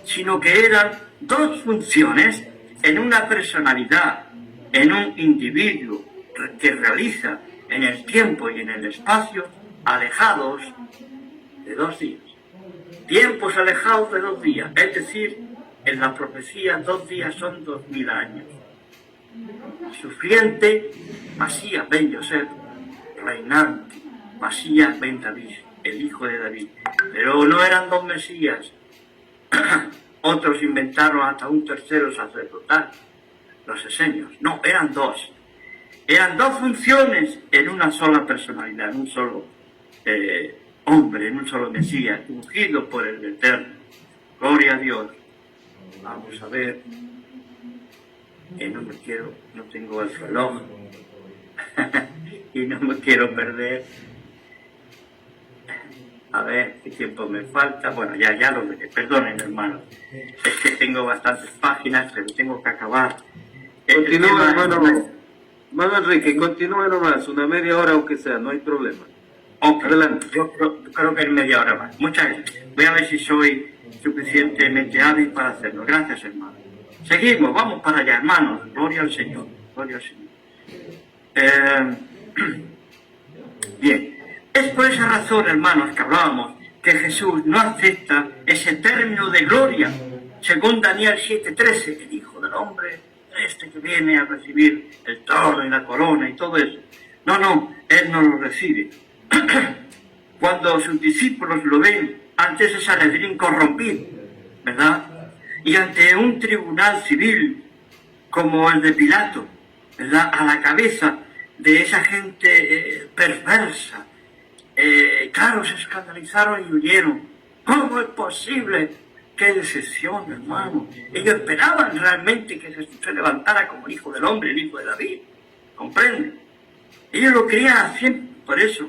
sino que eran dos funciones en una personalidad, en un individuo que realiza en el tiempo y en el espacio, alejados de 2 días. Tiempos alejados de 2 días, es decir, en la profecía 2 días son 2000 años. Sufriente, Masías ben Yosef, reinante, Masías ben David, el hijo de David. Pero no eran 2 Mesías. Otros inventaron hasta un tercero sacerdotal, los esenios. No, eran 2. Eran 2 funciones en una sola personalidad, en un solo hombre, en un solo Mesías, ungido por el Eterno. Gloria a Dios. Vamos a ver, que no tengo el reloj y no me quiero perder. A ver qué tiempo me falta. Bueno, ya lo veré. Perdonen, hermanos. Es que tengo bastantes páginas, pero tengo que acabar. Continúa, hermano Enrique, continúa nomás, una media hora aunque sea, no hay problema. Okay. Adelante. Yo creo que en media hora más. Muchas gracias. Voy a ver si soy suficientemente hábil para hacerlo. Gracias, hermano. Seguimos, vamos para allá, hermanos. Gloria al Señor. Gloria al Señor. Bien. Es por esa razón, hermanos, que hablábamos, que Jesús no acepta ese término de gloria, según Daniel 7:13, el Hijo del Hombre, que viene a recibir el trono y la corona y todo eso. No, Él no lo recibe. Cuando sus discípulos lo ven ante ese Sanedrín corrompido, ¿verdad? Y ante un tribunal civil como el de Pilato, ¿verdad? A la cabeza de esa gente perversa, claro, se escandalizaron y huyeron. ¿Cómo es posible? ¡Qué decepción, hermano! Ellos esperaban realmente que Jesús se levantara como el Hijo del Hombre, el Hijo de David. ¿Comprende? Ellos lo querían siempre. Por eso,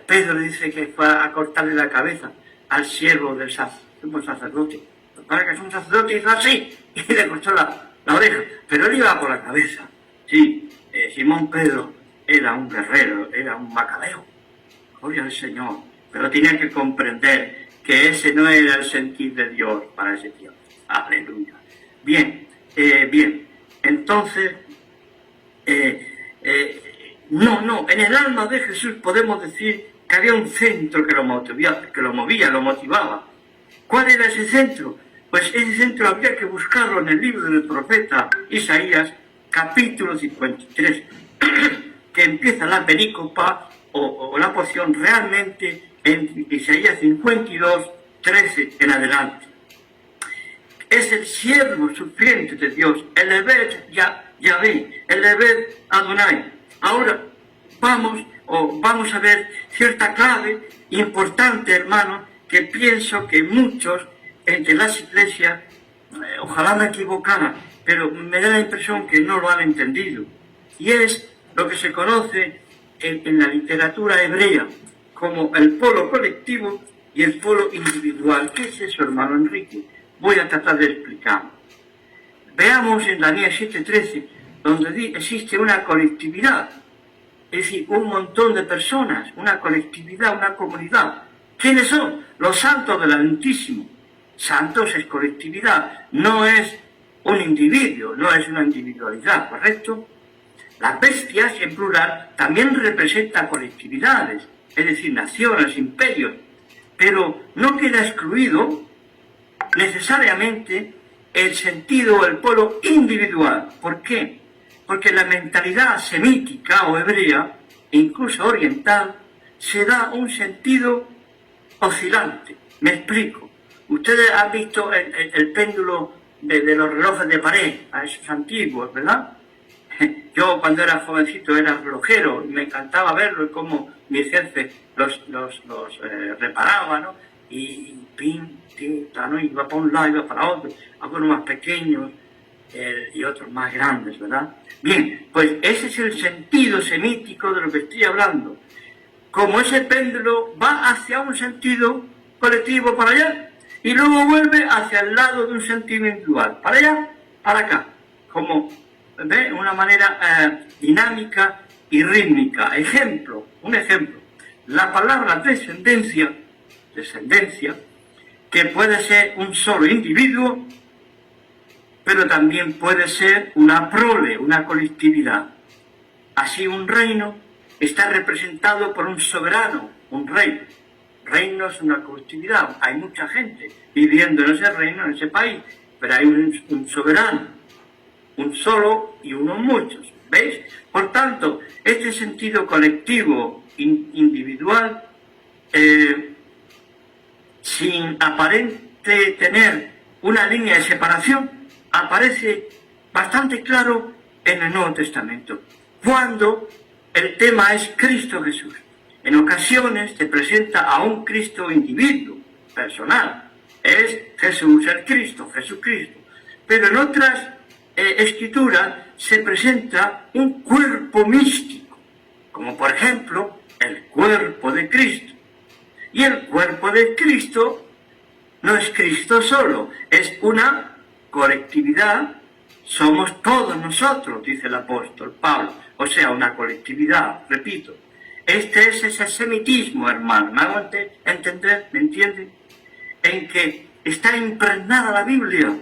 Pedro dice que fue a cortarle la cabeza al siervo del sacerdote. Para que es un sacerdote hizo así y le cortó la oreja. Pero él iba por la cabeza. Sí, Simón Pedro era un guerrero, era un macabeo. Gloria al Señor. Pero tenía que comprender que ese no era el sentir de Dios para ese tiempo. Aleluya. Bien. Entonces, no. En el alma de Jesús podemos decir que había un centro que lo movía, lo motivaba. ¿Cuál era ese centro? Pues ese centro habría que buscarlo en el libro del profeta Isaías, capítulo 53, que empieza la perícopa o la porción realmente en Isaías 52, 13 en adelante. Es el siervo sufriente de Dios, el Eved Yahvé, el Eved Adonai. Ahora vamos a ver cierta clave importante, hermano, que pienso que muchos entre las iglesias, ojalá me equivocara, pero me da la impresión que no lo han entendido. Y es lo que se conoce en la literatura hebrea como el polo colectivo y el polo individual. ¿Qué es eso, hermano Enrique? Voy a tratar de explicarlo. Veamos en Daniel 7:13, donde existe una colectividad, es decir, un montón de personas, una colectividad, una comunidad. ¿Quiénes son? Los santos del Altísimo. Santos es colectividad, no es un individuo, no es una individualidad, ¿correcto? Las bestias, en plural, también representan colectividades, es decir, naciones, imperios, pero no queda excluido necesariamente el sentido o el polo individual. ¿Por qué? Porque la mentalidad semítica o hebrea, incluso oriental, se da un sentido oscilante. Me explico. Ustedes han visto el péndulo de los relojes de pared, a esos antiguos, ¿verdad? Yo cuando era jovencito era relojero y me encantaba verlo y cómo mi jefe los reparaba, ¿no? Y pinta, ¿no? Iba para un lado, iba para otro, algunos más pequeños y otros más grandes, ¿verdad? Bien, pues ese es el sentido semítico de lo que estoy hablando. Como ese péndulo va hacia un sentido colectivo para allá y luego vuelve hacia el lado de un sentido individual, para allá, para acá, como ¿ve? Una manera dinámica y rítmica. Un ejemplo, la palabra descendencia, que puede ser un solo individuo, pero también puede ser una prole, una colectividad. Así un reino está representado por un soberano, un rey. Reino es una colectividad, hay mucha gente viviendo en ese reino, en ese país, pero hay un soberano, un solo y unos muchos, ¿veis? Por tanto, este sentido colectivo, individual, sin aparente tener una línea de separación, aparece bastante claro en el Nuevo Testamento, cuando el tema es Cristo Jesús. En ocasiones se presenta a un Cristo individuo, personal, es Jesús el Cristo, Jesucristo, pero en otras escrituras se presenta un cuerpo místico, como por ejemplo el cuerpo de Cristo. Y el cuerpo de Cristo no es Cristo solo, es una colectividad, somos todos nosotros, dice el apóstol Pablo, o sea, una colectividad, repito. Este es ese semitismo, hermano, ¿me hago entender? ¿Me entienden? En que está impregnada la Biblia.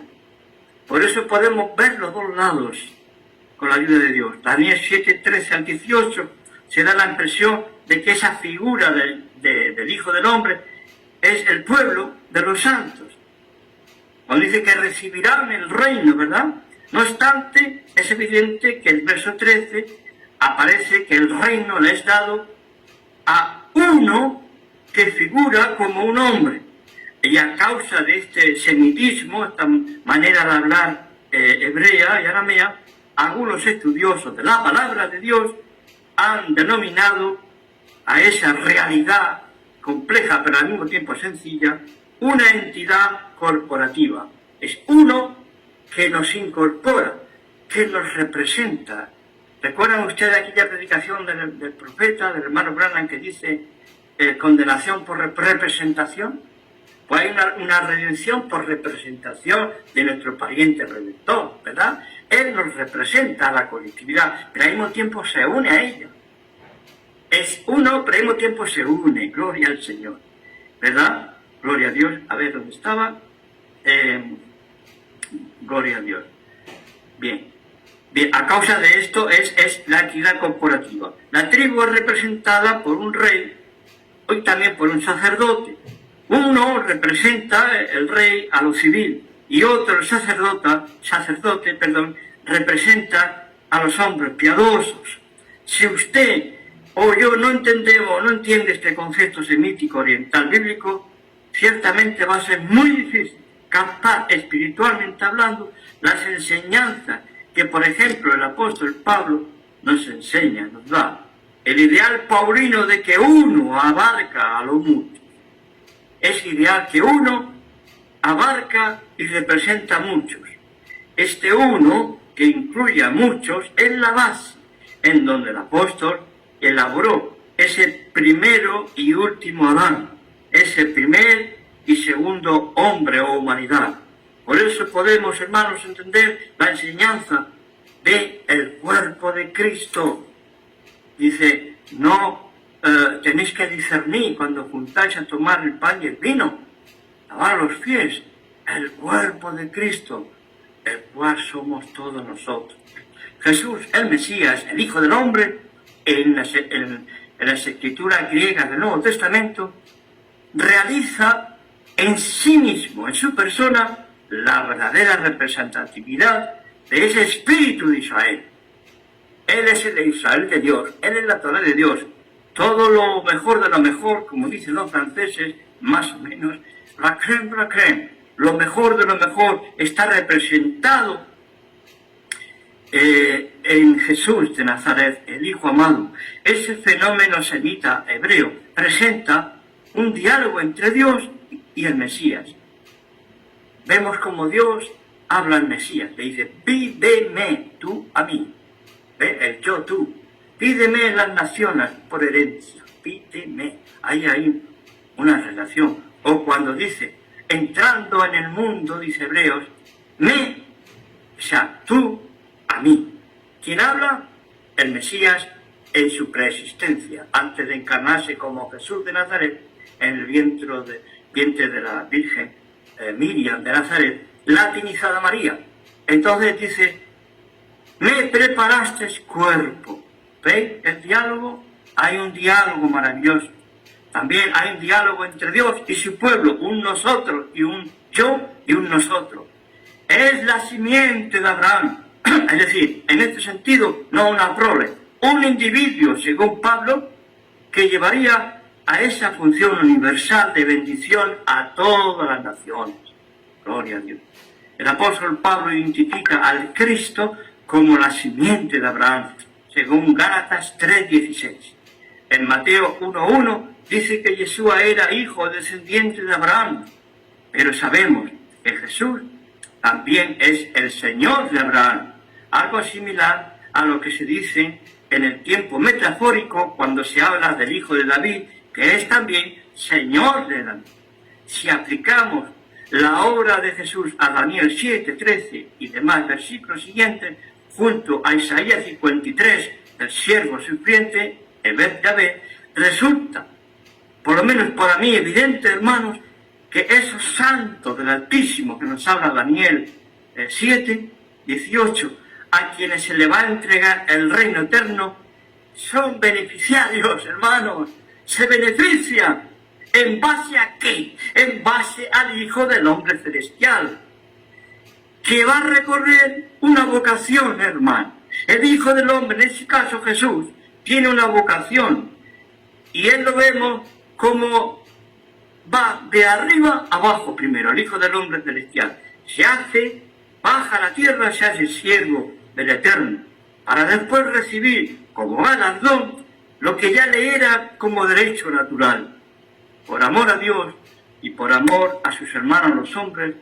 Por eso podemos ver los dos lados con la ayuda de Dios. Daniel 7, 13 al 18 se da la impresión de que esa figura del Hijo del Hombre es el pueblo de los santos. Cuando dice que recibirán el reino, ¿verdad? No obstante, es evidente que el verso 13 aparece que el reino le es dado a uno que figura como un hombre. Y a causa de este semitismo, esta manera de hablar hebrea y aramea, algunos estudiosos de la palabra de Dios han denominado a esa realidad compleja pero al mismo tiempo sencilla, una entidad corporativa. Es uno que nos incorpora, que nos representa. ¿Recuerdan ustedes aquella predicación del profeta, del hermano Branham, que dice condenación por representación? Pues hay una redención por representación de nuestro pariente redentor, ¿verdad? Él nos representa a la colectividad, pero al mismo tiempo se une a ella. Es uno, pero al mismo tiempo se une. Gloria al Señor, ¿verdad? Gloria a Dios. A ver, ¿dónde estaba? Gloria a Dios. Bien, a causa de esto es la actividad corporativa. La tribu es representada por un rey, hoy también por un sacerdote. Uno representa el rey a lo civil y otro, el sacerdote, representa a los hombres piadosos. Si usted o yo no entiende este concepto semítico oriental bíblico, ciertamente va a ser muy difícil captar espiritualmente hablando las enseñanzas que, por ejemplo, el apóstol Pablo nos enseña, nos da. El ideal paulino de que uno abarca a lo mucho. Es ideal que uno abarca y representa a muchos. Este uno, que incluye a muchos, es la base en donde el apóstol elaboró ese primero y último Adán, ese primer y segundo hombre o humanidad. Por eso podemos, hermanos, entender la enseñanza del cuerpo de Cristo. Dice, no tenéis que discernir cuando juntáis a tomar el pan y el vino, lavar los pies, el cuerpo de Cristo, el cual somos todos nosotros. Jesús, el Mesías, el Hijo del Hombre, en las escrituras griegas del Nuevo Testamento, realiza en sí mismo, en su persona, la verdadera representatividad de ese espíritu de Israel. Él es el de Israel de Dios, Él es la Torá de Dios. Todo lo mejor de lo mejor, como dicen los franceses, más o menos, la crème, lo mejor de lo mejor está representado en Jesús de Nazaret, el Hijo amado, ese fenómeno semita hebreo presenta un diálogo entre Dios y el Mesías. Vemos como Dios habla al Mesías, le dice, pídeme tú a mí, ¿ve? El yo tú, pídeme en las naciones por herencia, pídeme, hay una relación. O cuando dice, entrando en el mundo, dice Hebreos, o sea, tú a mí. ¿Quién habla? El Mesías en su preexistencia, antes de encarnarse como Jesús de Nazaret, en el vientre de la Virgen Miriam de Nazaret, latinizada María. Entonces dice, me preparaste cuerpo. ¿Veis el diálogo? Hay un diálogo maravilloso. También hay un diálogo entre Dios y su pueblo, un nosotros y un yo y un nosotros. Es la simiente de Abraham. Es decir, en este sentido, no una prole, un individuo, según Pablo, que llevaría a esa función universal de bendición a todas las naciones. Gloria a Dios. El apóstol Pablo identifica al Cristo como la simiente de Abraham, según Gálatas 3:16. En Mateo 1:1 dice que Yeshua era hijo descendiente de Abraham, pero sabemos que Jesús también es el Señor de Abraham, algo similar a lo que se dice en el tiempo metafórico cuando se habla del hijo de David, que es también Señor de David. Si aplicamos la obra de Jesús a Daniel 7:13 y demás versículos siguientes, junto a Isaías 53, el siervo sufriente, Evet Yahvé, resulta, por lo menos para mí, evidente, hermanos, que esos santos del Altísimo que nos habla Daniel 7:18, a quienes se le va a entregar el reino eterno, son beneficiarios, hermanos, se benefician. ¿En base a qué? En base al Hijo del Hombre Celestial, que va a recorrer una vocación, hermano. El Hijo del Hombre, en este caso Jesús, tiene una vocación, y él lo vemos como va de arriba abajo primero, el Hijo del Hombre Celestial. Baja a la tierra, se hace siervo del Eterno, para después recibir como galardón lo que ya le era como derecho natural, por amor a Dios y por amor a sus hermanos los hombres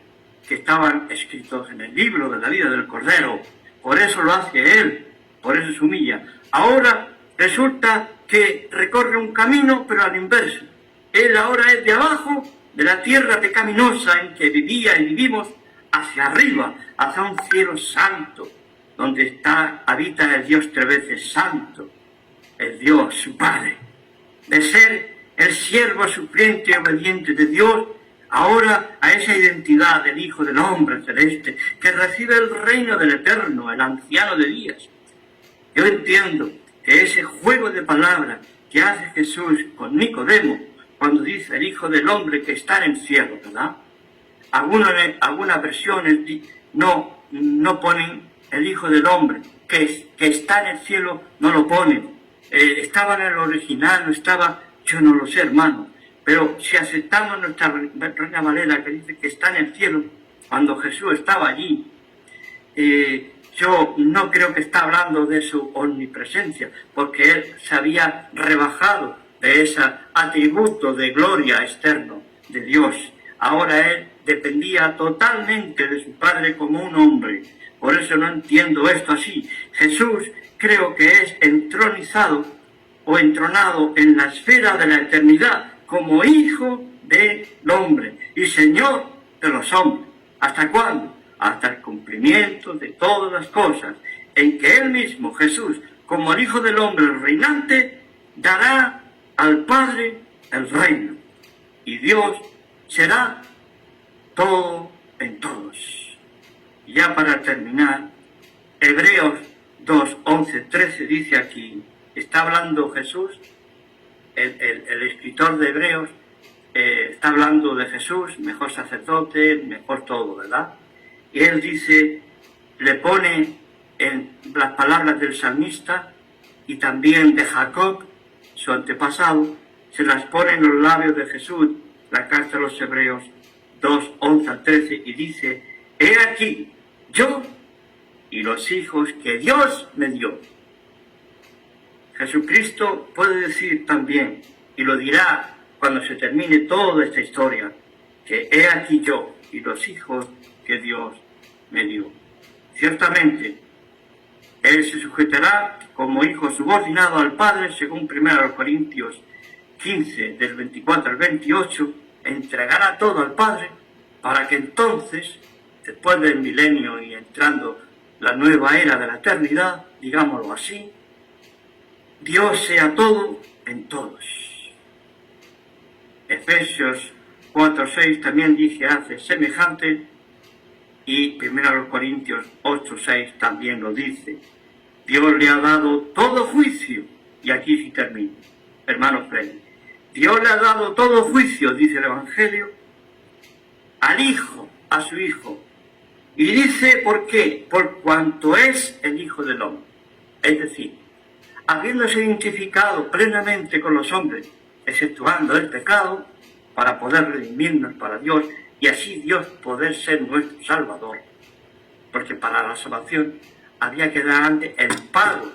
que estaban escritos en el libro de la vida del Cordero. Por eso lo hace él, por eso se humilla. Ahora resulta que recorre un camino, pero al inverso. Él ahora es de abajo, de la tierra pecaminosa en que vivía y vivimos, hacia arriba, hacia un cielo santo, donde habita el Dios 3 veces santo, el Dios, su Padre. De ser el siervo sufriente y obediente de Dios, ahora a esa identidad del Hijo del Hombre Celeste, que recibe el reino del Eterno, el anciano de días. Yo entiendo que ese juego de palabras que hace Jesús con Nicodemo, cuando dice el Hijo del Hombre que está en el cielo, ¿verdad? Algunas versiones no ponen el Hijo del Hombre, que está en el cielo, no lo ponen. Estaba en el original, no estaba, yo no lo sé, hermano. Pero si aceptamos nuestra Reina Valera, que dice que está en el cielo, cuando Jesús estaba allí, yo no creo que está hablando de su omnipresencia, porque él se había rebajado de ese atributo de gloria externo de Dios. Ahora él dependía totalmente de su Padre como un hombre. Por eso no entiendo esto así. Jesús creo que es entronizado o entronado en la esfera de la eternidad como Hijo del Hombre y Señor de los hombres. ¿Hasta cuándo? Hasta el cumplimiento de todas las cosas, en que Él mismo, Jesús, como el Hijo del Hombre, el reinante, dará al Padre el reino. Y Dios será todo en todos. Y ya para terminar, Hebreos 2, 11, 13 dice aquí, está hablando Jesús, el escritor de Hebreos, está hablando de Jesús, mejor sacerdote, mejor todo, ¿verdad? Y él dice, le pone en las palabras del salmista y también de Jacob, su antepasado, se las pone en los labios de Jesús, la carta a los Hebreos 2, 11 al 13, y dice, he aquí, yo, y los hijos que Dios me dio. Jesucristo puede decir también, y lo dirá cuando se termine toda esta historia, que he aquí yo y los hijos que Dios me dio. Ciertamente, Él se sujetará como hijo subordinado al Padre, según 1 Corintios 15, del 24 al 28, entregará todo al Padre, para que entonces, después del milenio y entrando la nueva era de la eternidad, digámoslo así, Dios sea todo en todos. Efesios 4:6 también dice, hace semejante, y 1 Corintios 8:6 también lo dice. Dios le ha dado todo juicio, y aquí sí termino, hermano Freddy. Dios le ha dado todo juicio, dice el Evangelio, al Hijo, a su Hijo. Y dice, ¿por qué? Por cuanto es el Hijo del Hombre. Es decir, habiéndose identificado plenamente con los hombres, exceptuando el pecado, para poder redimirnos para Dios, y así Dios poder ser nuestro Salvador. Porque para la salvación había que dar antes el pago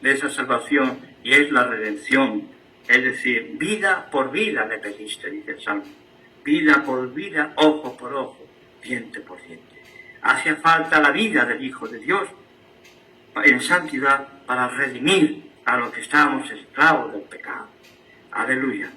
de esa salvación, y es la redención. Es decir, vida por vida le pediste, dice el Salmo. Vida por vida, ojo por ojo, diente por diente. Hacía falta la vida del Hijo de Dios en santidad para redimir a los que estábamos esclavos del pecado. Aleluya.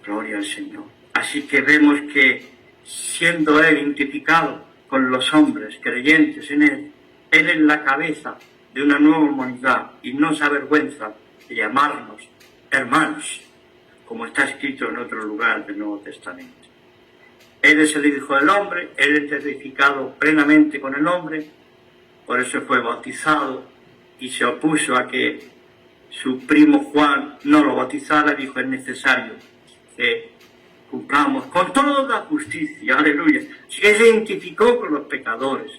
Gloria al Señor. Así que vemos que siendo Él identificado con los hombres creyentes en Él, Él es la cabeza de una nueva humanidad y no se avergüenza de llamarnos hermanos, como está escrito en otro lugar del Nuevo Testamento. Él es el Hijo del Hombre, Él es identificado plenamente con el hombre, por eso fue bautizado y se opuso a que su primo Juan no lo bautizara. Dijo, es necesario que cumplamos con toda la justicia, aleluya. Si Él se identificó con los pecadores,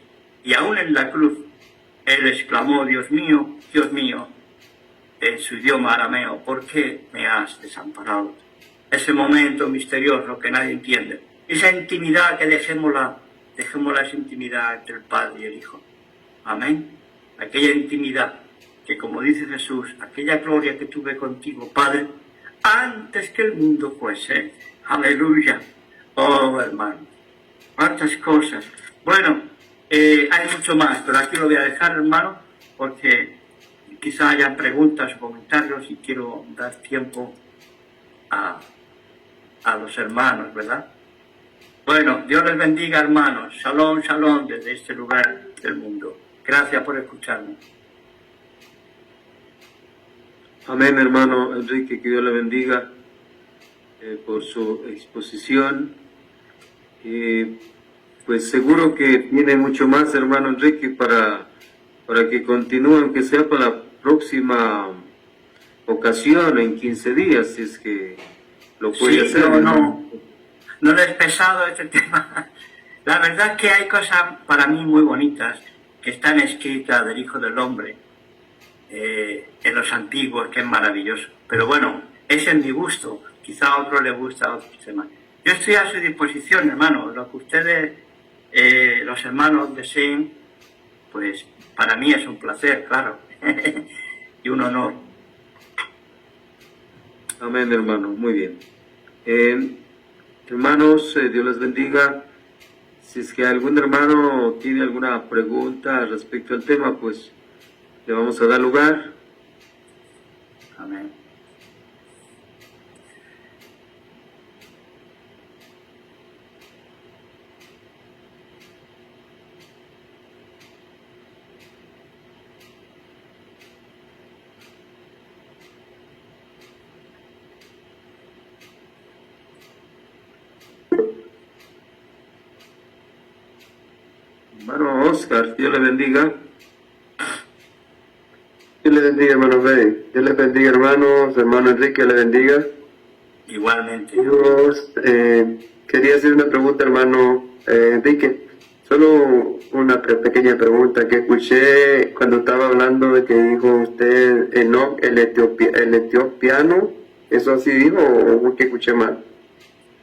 y aún en la cruz, Él exclamó, Dios mío, en su idioma arameo, ¿por qué me has desamparado? Ese momento misterioso que nadie entiende, esa intimidad que dejémosla esa intimidad entre el Padre y el Hijo. Amén. Aquella intimidad que, como dice Jesús, aquella gloria que tuve contigo, Padre, antes que el mundo fuese. Aleluya. Oh, hermano. Cuántas cosas. Bueno, hay mucho más, pero aquí lo voy a dejar, hermano, porque quizá hayan preguntas o comentarios y quiero dar tiempo a los hermanos, ¿verdad? Bueno, Dios les bendiga, hermanos. Shalom, shalom, desde este lugar del mundo. Gracias por escucharme. Amén, hermano Enrique, que Dios le bendiga por su exposición. Pues seguro que tiene mucho más, hermano Enrique, para que continúe, aunque sea para la próxima ocasión, en 15 días, si es que lo puede hacer. No le es pesado este tema. La verdad es que hay cosas para mí muy bonitas que están escritas del Hijo del Hombre en los antiguos, que es maravilloso. Pero bueno, ese es mi gusto. Quizá a otro le gusta, a otros temas. Yo estoy a su disposición, hermano. Lo que ustedes, los hermanos, deseen, pues para mí es un placer, claro. Y un honor. Amén, hermano. Muy bien. Hermanos, Dios les bendiga. Si es que algún hermano tiene alguna pregunta respecto al tema, pues le vamos a dar lugar. Amén. Hermano Oscar, Dios le bendiga. Dios le bendiga, hermano Rey. Dios le bendiga, hermanos. Hermano Enrique, le bendiga. Igualmente. Dios, quería hacer una pregunta, hermano Enrique. Solo una pequeña pregunta que escuché cuando estaba hablando de que dijo usted Enoc, el etiopiano. ¿Eso así dijo o que escuché mal?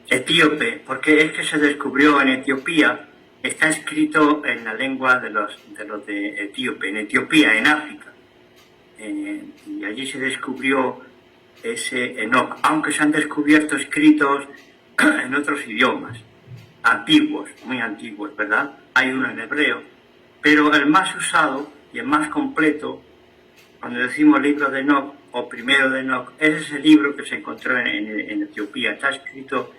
Etíope, porque es que se descubrió en Etiopía, está escrito en la lengua de los de Etíope, en Etiopía, en África. Y allí se descubrió ese Enoc, aunque se han descubierto escritos en otros idiomas, antiguos, muy antiguos, ¿verdad? Hay uno en hebreo, pero el más usado y el más completo, cuando decimos libro de Enoc o primero de Enoc, es ese libro que se encontró en Etiopía. Está escrito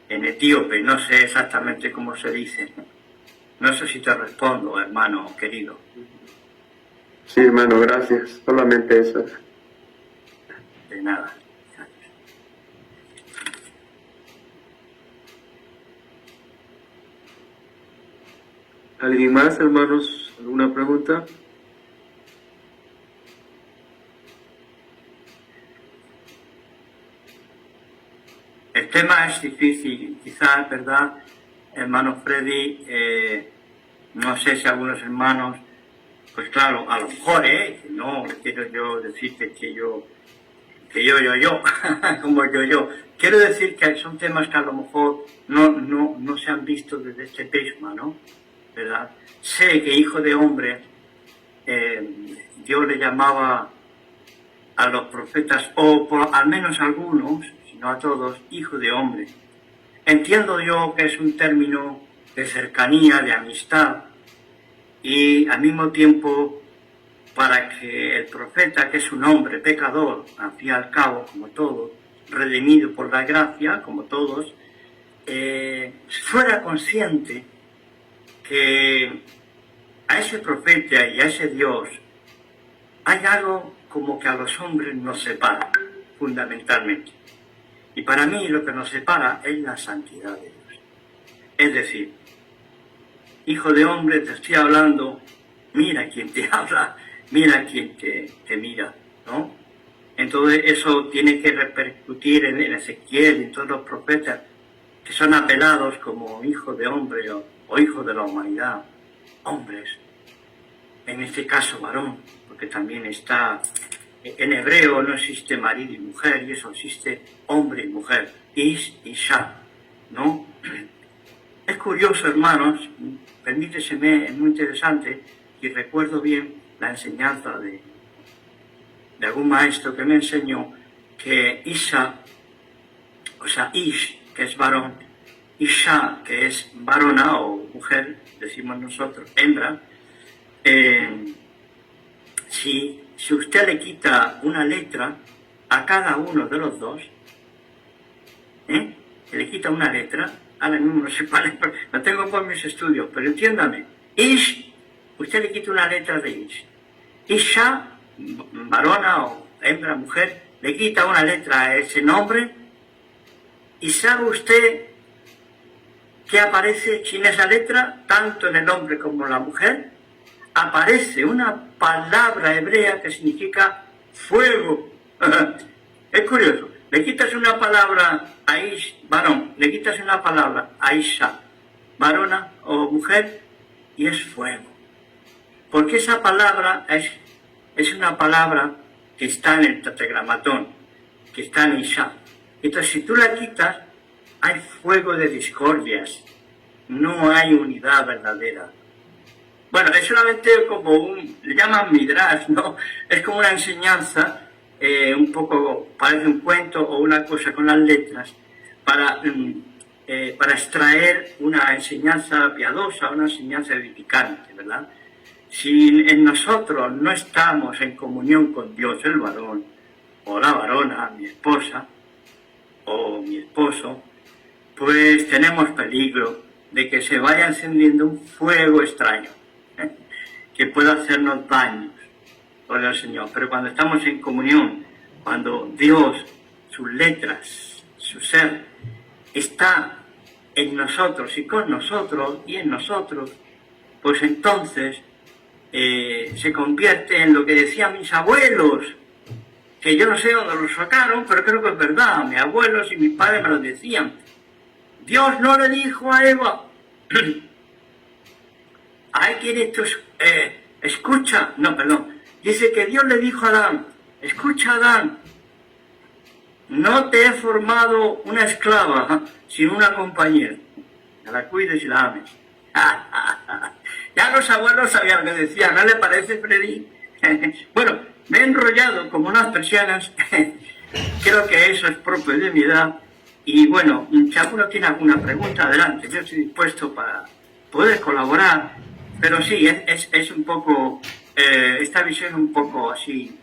en etíope, no sé exactamente cómo se dice. No sé si te respondo, hermano querido. Sí, hermano, gracias. Solamente eso. De nada. ¿Alguien más, hermanos? ¿Alguna pregunta? El tema es difícil, quizás, ¿verdad, hermano Freddy? No sé si algunos hermanos, pues claro, a lo mejor, no quiero yo decirte que yo, como yo. Quiero decir que son temas que a lo mejor no se han visto desde este prisma, ¿no? ¿Verdad? Sé que hijo de hombre, Dios le llamaba a los profetas, o por al menos a algunos, si no a todos, hijo de hombre. Entiendo yo que es un término de cercanía, de amistad, y al mismo tiempo para que el profeta, que es un hombre pecador, al fin y al cabo, como todos, redimido por la gracia, como todos, fuera consciente que a ese profeta y a ese Dios hay algo como que a los hombres nos separa, fundamentalmente. Y para mí lo que nos separa es la santidad de Dios. Es decir, hijo de hombre, te estoy hablando, mira quién te habla, mira quién te mira, ¿no? Entonces eso tiene que repercutir en Ezequiel y en todos los profetas que son apelados como hijos de hombre o hijos de la humanidad, hombres, en este caso varón, porque también está, en hebreo no existe marido y mujer, y eso existe hombre y mujer, ish y shah, ¿no? Es curioso, hermanos, permíteseme, es muy interesante, y recuerdo bien la enseñanza de algún maestro que me enseñó que Isha, o sea, Ish, que es varón, Isha, que es varona o mujer, decimos nosotros, hembra, si usted le quita una letra a cada uno de los dos, que le quita una letra, ahora mismo no sé cuál es, no tengo por mis estudios, pero entiéndame, Ish, usted le quita una letra de Ish, Isha, varona o hembra, mujer, le quita una letra a ese nombre, y sabe usted que aparece sin esa letra, tanto en el hombre como en la mujer, aparece una palabra hebrea que significa fuego. Es curioso, le quitas una palabra a Ish, varón, le quitas una palabra a Isha, varona o mujer, y es fuego. Porque esa palabra es una palabra que está en el tetragramatón, que está en Isha. Entonces, si tú la quitas, hay fuego de discordias, no hay unidad verdadera. Bueno, es solamente como le llaman midrash, ¿no? Es como una enseñanza, un poco, parece un cuento o una cosa con las letras, para extraer una enseñanza piadosa, una enseñanza edificante, ¿verdad? Si en nosotros no estamos en comunión con Dios, el varón, o la varona, mi esposa, o mi esposo, pues tenemos peligro de que se vaya encendiendo un fuego extraño, que pueda hacernos daños, por el Señor. Pero cuando estamos en comunión, cuando Dios, sus letras, su ser, está en nosotros y con nosotros y en nosotros, pues entonces se convierte en lo que decían mis abuelos, que yo no sé dónde lo sacaron, pero creo que es verdad. Mis abuelos y mis padres me lo decían. Dios no le dijo a Eva, hay quien esto escucha, no, perdón, dice que Dios le dijo a Adán, escucha Adán, no te he formado una esclava, sino una compañera, que la cuides y la ames. Ya los abuelos sabían lo que decían, ¿no le parece, Freddy? Bueno, me he enrollado como unas persianas. Creo que eso es propio de mi edad. Y bueno, si alguno tiene alguna pregunta, adelante. Yo estoy dispuesto para poder colaborar. Pero sí, es un poco, esta visión un poco así,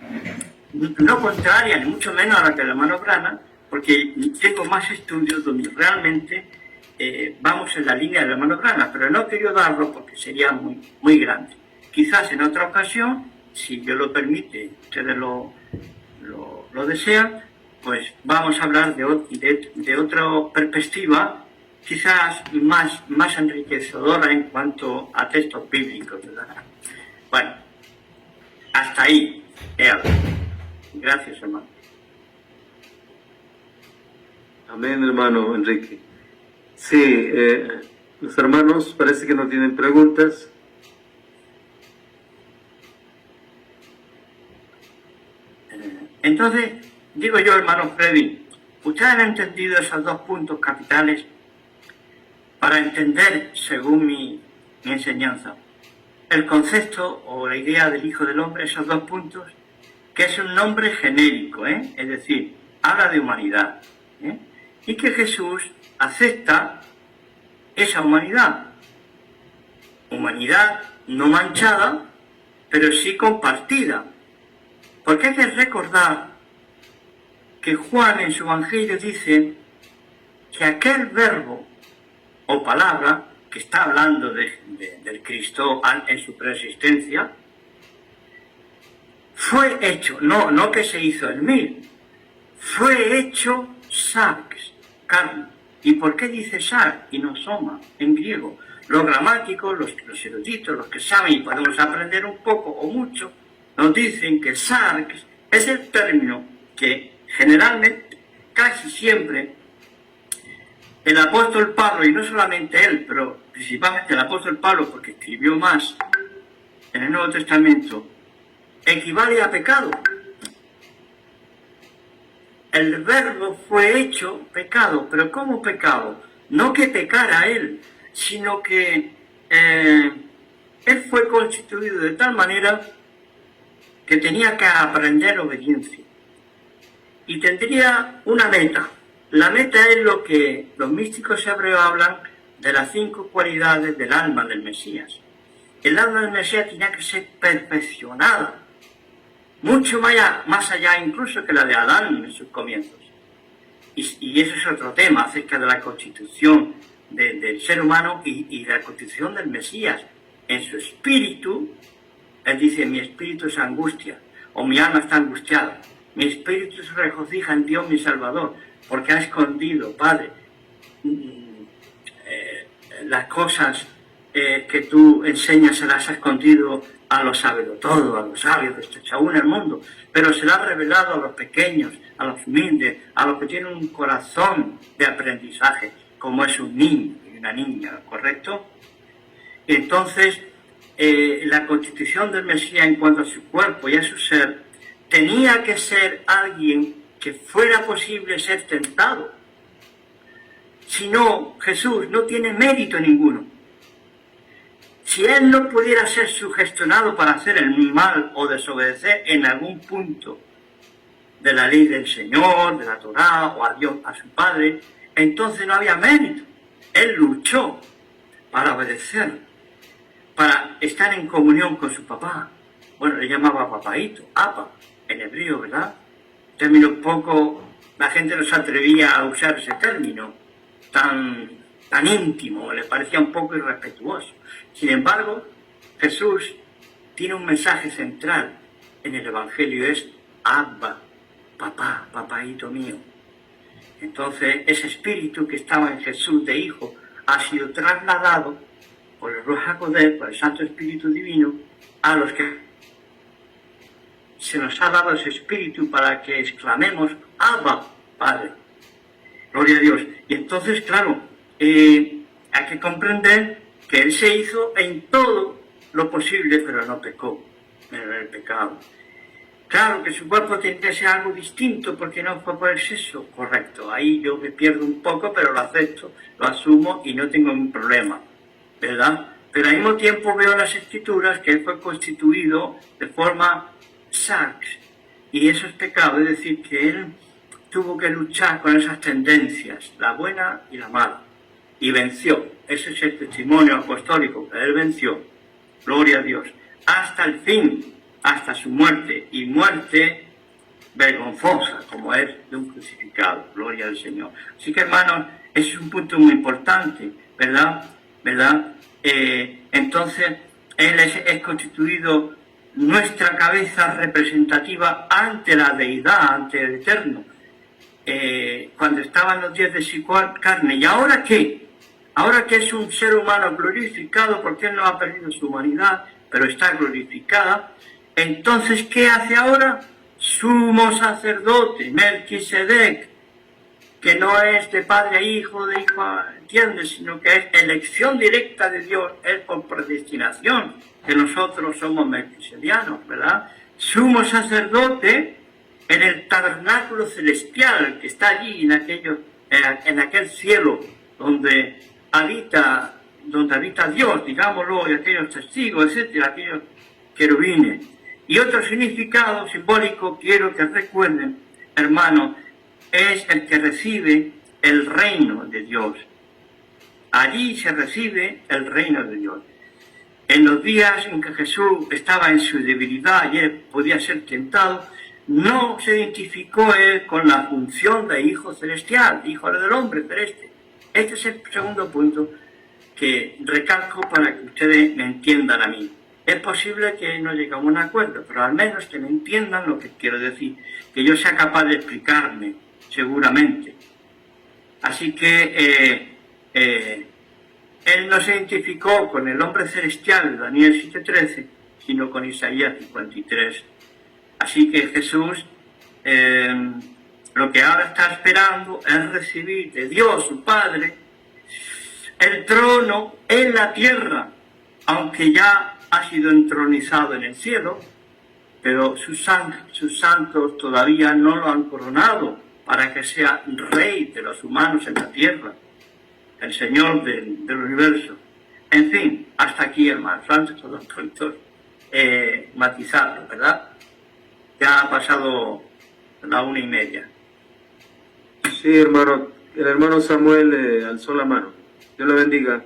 no contraria, ni mucho menos a la que la hermano Branham, porque tengo más estudios donde realmente vamos en la línea de la hermano Branham, pero no quiero darlo porque sería muy, muy grande. Quizás en otra ocasión, si Dios lo permite, ustedes lo desean, pues vamos a hablar de otra perspectiva, quizás más enriquecedora en cuanto a textos bíblicos, ¿verdad? Bueno, hasta ahí he hablado. Gracias, hermano. Amén, hermano Enrique. Sí, los hermanos parece que no tienen preguntas. Entonces, digo yo, hermano Freddy, ustedes han entendido esos dos puntos capitales para entender, según mi enseñanza, el concepto o la idea del Hijo del Hombre, esos dos puntos, que es un nombre genérico, es decir, habla de humanidad, y que Jesús acepta esa humanidad no manchada, pero sí compartida, porque hay que recordar que Juan en su Evangelio dice que aquel verbo o palabra que está hablando del Cristo en su preexistencia, fue hecho, no que se hizo en mí, fue hecho sarx, carne. ¿Y por qué dice sarx y no soma en griego? Los gramáticos, los eruditos, los que saben y podemos aprender un poco o mucho, nos dicen que sarx es el término que generalmente, casi siempre, el apóstol Pablo, y no solamente él, pero principalmente el apóstol Pablo, porque escribió más en el Nuevo Testamento, equivale a pecado. El verbo fue hecho pecado, pero ¿cómo pecado? No que pecara él, sino que él fue constituido de tal manera que tenía que aprender obediencia. Y tendría una meta. La meta es lo que los místicos hebreos hablan de las 5 cualidades del alma del Mesías. El alma del Mesías tenía que ser perfeccionada, mucho más allá incluso que la de Adán en sus comienzos. Y eso es otro tema acerca de la constitución del ser humano y de la constitución del Mesías. En su espíritu, él dice, mi espíritu es angustia, o mi alma está angustiada. Mi espíritu se regocija en Dios mi Salvador, porque ha escondido, Padre, las cosas que tú enseñas se las ha escondido a los sabios todo, a los sabios de este aún el mundo, pero se las ha revelado a los pequeños, a los humildes, a los que tienen un corazón de aprendizaje, como es un niño y una niña, ¿correcto? Y entonces, la constitución del Mesías en cuanto a su cuerpo y a su ser, tenía que ser alguien que fuera posible ser tentado. Si no, Jesús no tiene mérito ninguno. Si él no pudiera ser sugestionado para hacer el mal o desobedecer en algún punto de la ley del Señor, de la Torá o a Dios, a su Padre, entonces no había mérito. Él luchó para obedecer, para estar en comunión con su papá. Bueno, le llamaba papaíto, apa, en hebreo, ¿verdad? Término poco, la gente no se atrevía a usar ese término tan íntimo, le parecía un poco irrespetuoso. Sin embargo, Jesús tiene un mensaje central en el Evangelio, es Abba, papá, papaíto mío. Entonces, ese espíritu que estaba en Jesús de hijo ha sido trasladado por el Ruach HaKodesh, por el Santo Espíritu Divino, a los que se nos ha dado ese espíritu para que exclamemos Abba, Padre. Gloria a Dios. Y entonces, claro, hay que comprender que Él se hizo en todo lo posible, pero no pecó en el pecado. Claro que su cuerpo tiene que ser algo distinto porque no fue por el sexo, correcto. Ahí yo me pierdo un poco, pero lo acepto, lo asumo y no tengo ningún problema. ¿verdad? Pero al mismo tiempo veo en las Escrituras que él fue constituido de forma sarx, y eso es pecado, es decir, que él tuvo que luchar con esas tendencias, la buena y la mala, y venció. Ese es el testimonio apostólico, que él venció, gloria a Dios, hasta el fin, hasta su muerte, y muerte vergonzosa, como es de un crucificado, gloria al Señor. Así que, hermanos, ese es un punto muy importante, ¿verdad? Entonces, él es constituido nuestra cabeza representativa ante la deidad, ante el Eterno, cuando estaban los días de su carne. ¿Y ahora qué? Ahora que es un ser humano glorificado, porque él no ha perdido su humanidad, pero está glorificada, entonces, ¿qué hace ahora? Sumo sacerdote, Melquisedec, que no es de padre a hijo, de hijo a, ¿entiendes? Sino que es elección directa de Dios, es por predestinación, que nosotros somos melquisedianos, ¿verdad? Sumo sacerdote en el tabernáculo celestial que está allí, en aquel cielo donde habita Dios, digámoslo, y aquellos testigos, etcétera, aquellos querubines. Y otro significado simbólico, quiero que recuerden, hermanos, es el que recibe el reino de Dios. Allí se recibe el reino de Dios. En los días en que Jesús estaba en su debilidad y él podía ser tentado, no se identificó él con la función de hijo celestial, hijo del hombre celeste. Este es el segundo punto que recalco para que ustedes me entiendan a mí. Es posible que no lleguemos a un acuerdo, pero al menos que me entiendan lo que quiero decir, que yo sea capaz de explicarme, seguramente. Así que él no se identificó con el hombre celestial de Daniel 7:13, sino con Isaías 53. Así que Jesús lo que ahora está esperando es recibir de Dios, su Padre, el trono en la tierra, aunque ya ha sido entronizado en el cielo, pero sus santos todavía no lo han coronado para que sea rey de los humanos en la tierra, el Señor del universo. En fin, hasta aquí, hermanos, antes de los puntos matizarlo, ¿verdad? Ya ha pasado la 1:30. Sí, hermano. El hermano Samuel alzó la mano. Dios le bendiga.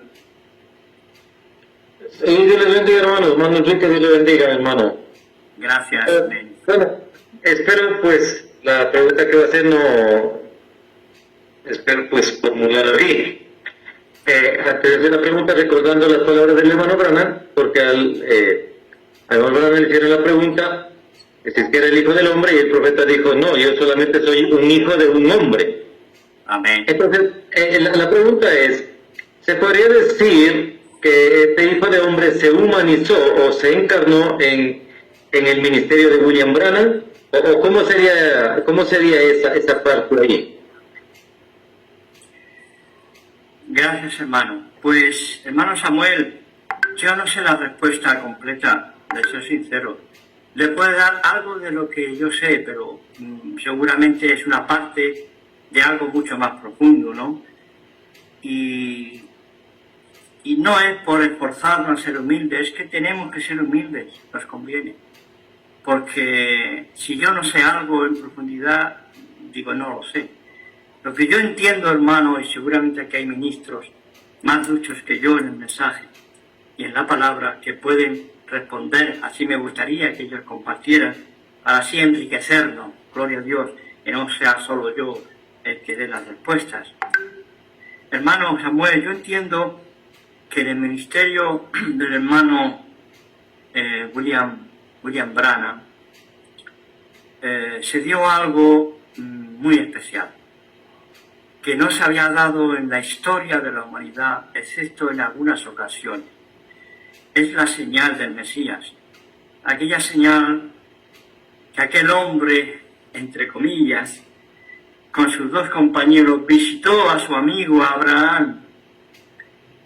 Sí, Dios le bendiga, hermano. Hermano Enrique, Dios le bendiga, hermano. Gracias. Bueno, espero pues la pregunta que va a hacer espero pues formularla bien. Antes de hacer la pregunta, recordando las palabras del hermano Branham, porque al hermano Branham le hicieron la pregunta si es que era el hijo del hombre, y el profeta dijo, no, yo solamente soy un hijo de un hombre. Amén. Entonces, la pregunta es, ¿se podría decir que este hijo de hombre se humanizó o se encarnó en el ministerio de William Branham? ¿O cómo sería esa parte ahí? Gracias, hermano. Pues, hermano Samuel, yo no sé la respuesta completa, de ser sincero. Le puedo dar algo de lo que yo sé, pero seguramente es una parte de algo mucho más profundo, ¿no? Y no es por esforzarnos a ser humildes, es que tenemos que ser humildes, nos conviene. Porque si yo no sé algo en profundidad, digo, no lo sé. Lo que yo entiendo, hermano, y seguramente aquí hay ministros más duchos que yo en el mensaje y en la palabra, que pueden responder, así me gustaría que ellos compartieran, para así enriquecernos, gloria a Dios, que no sea solo yo el que dé las respuestas. Hermano Samuel, yo entiendo que en el ministerio del hermano William Branham se dio algo muy especial, que no se había dado en la historia de la humanidad, excepto en algunas ocasiones. Es la señal del Mesías, aquella señal que aquel hombre, entre comillas, con sus dos compañeros, visitó a su amigo Abraham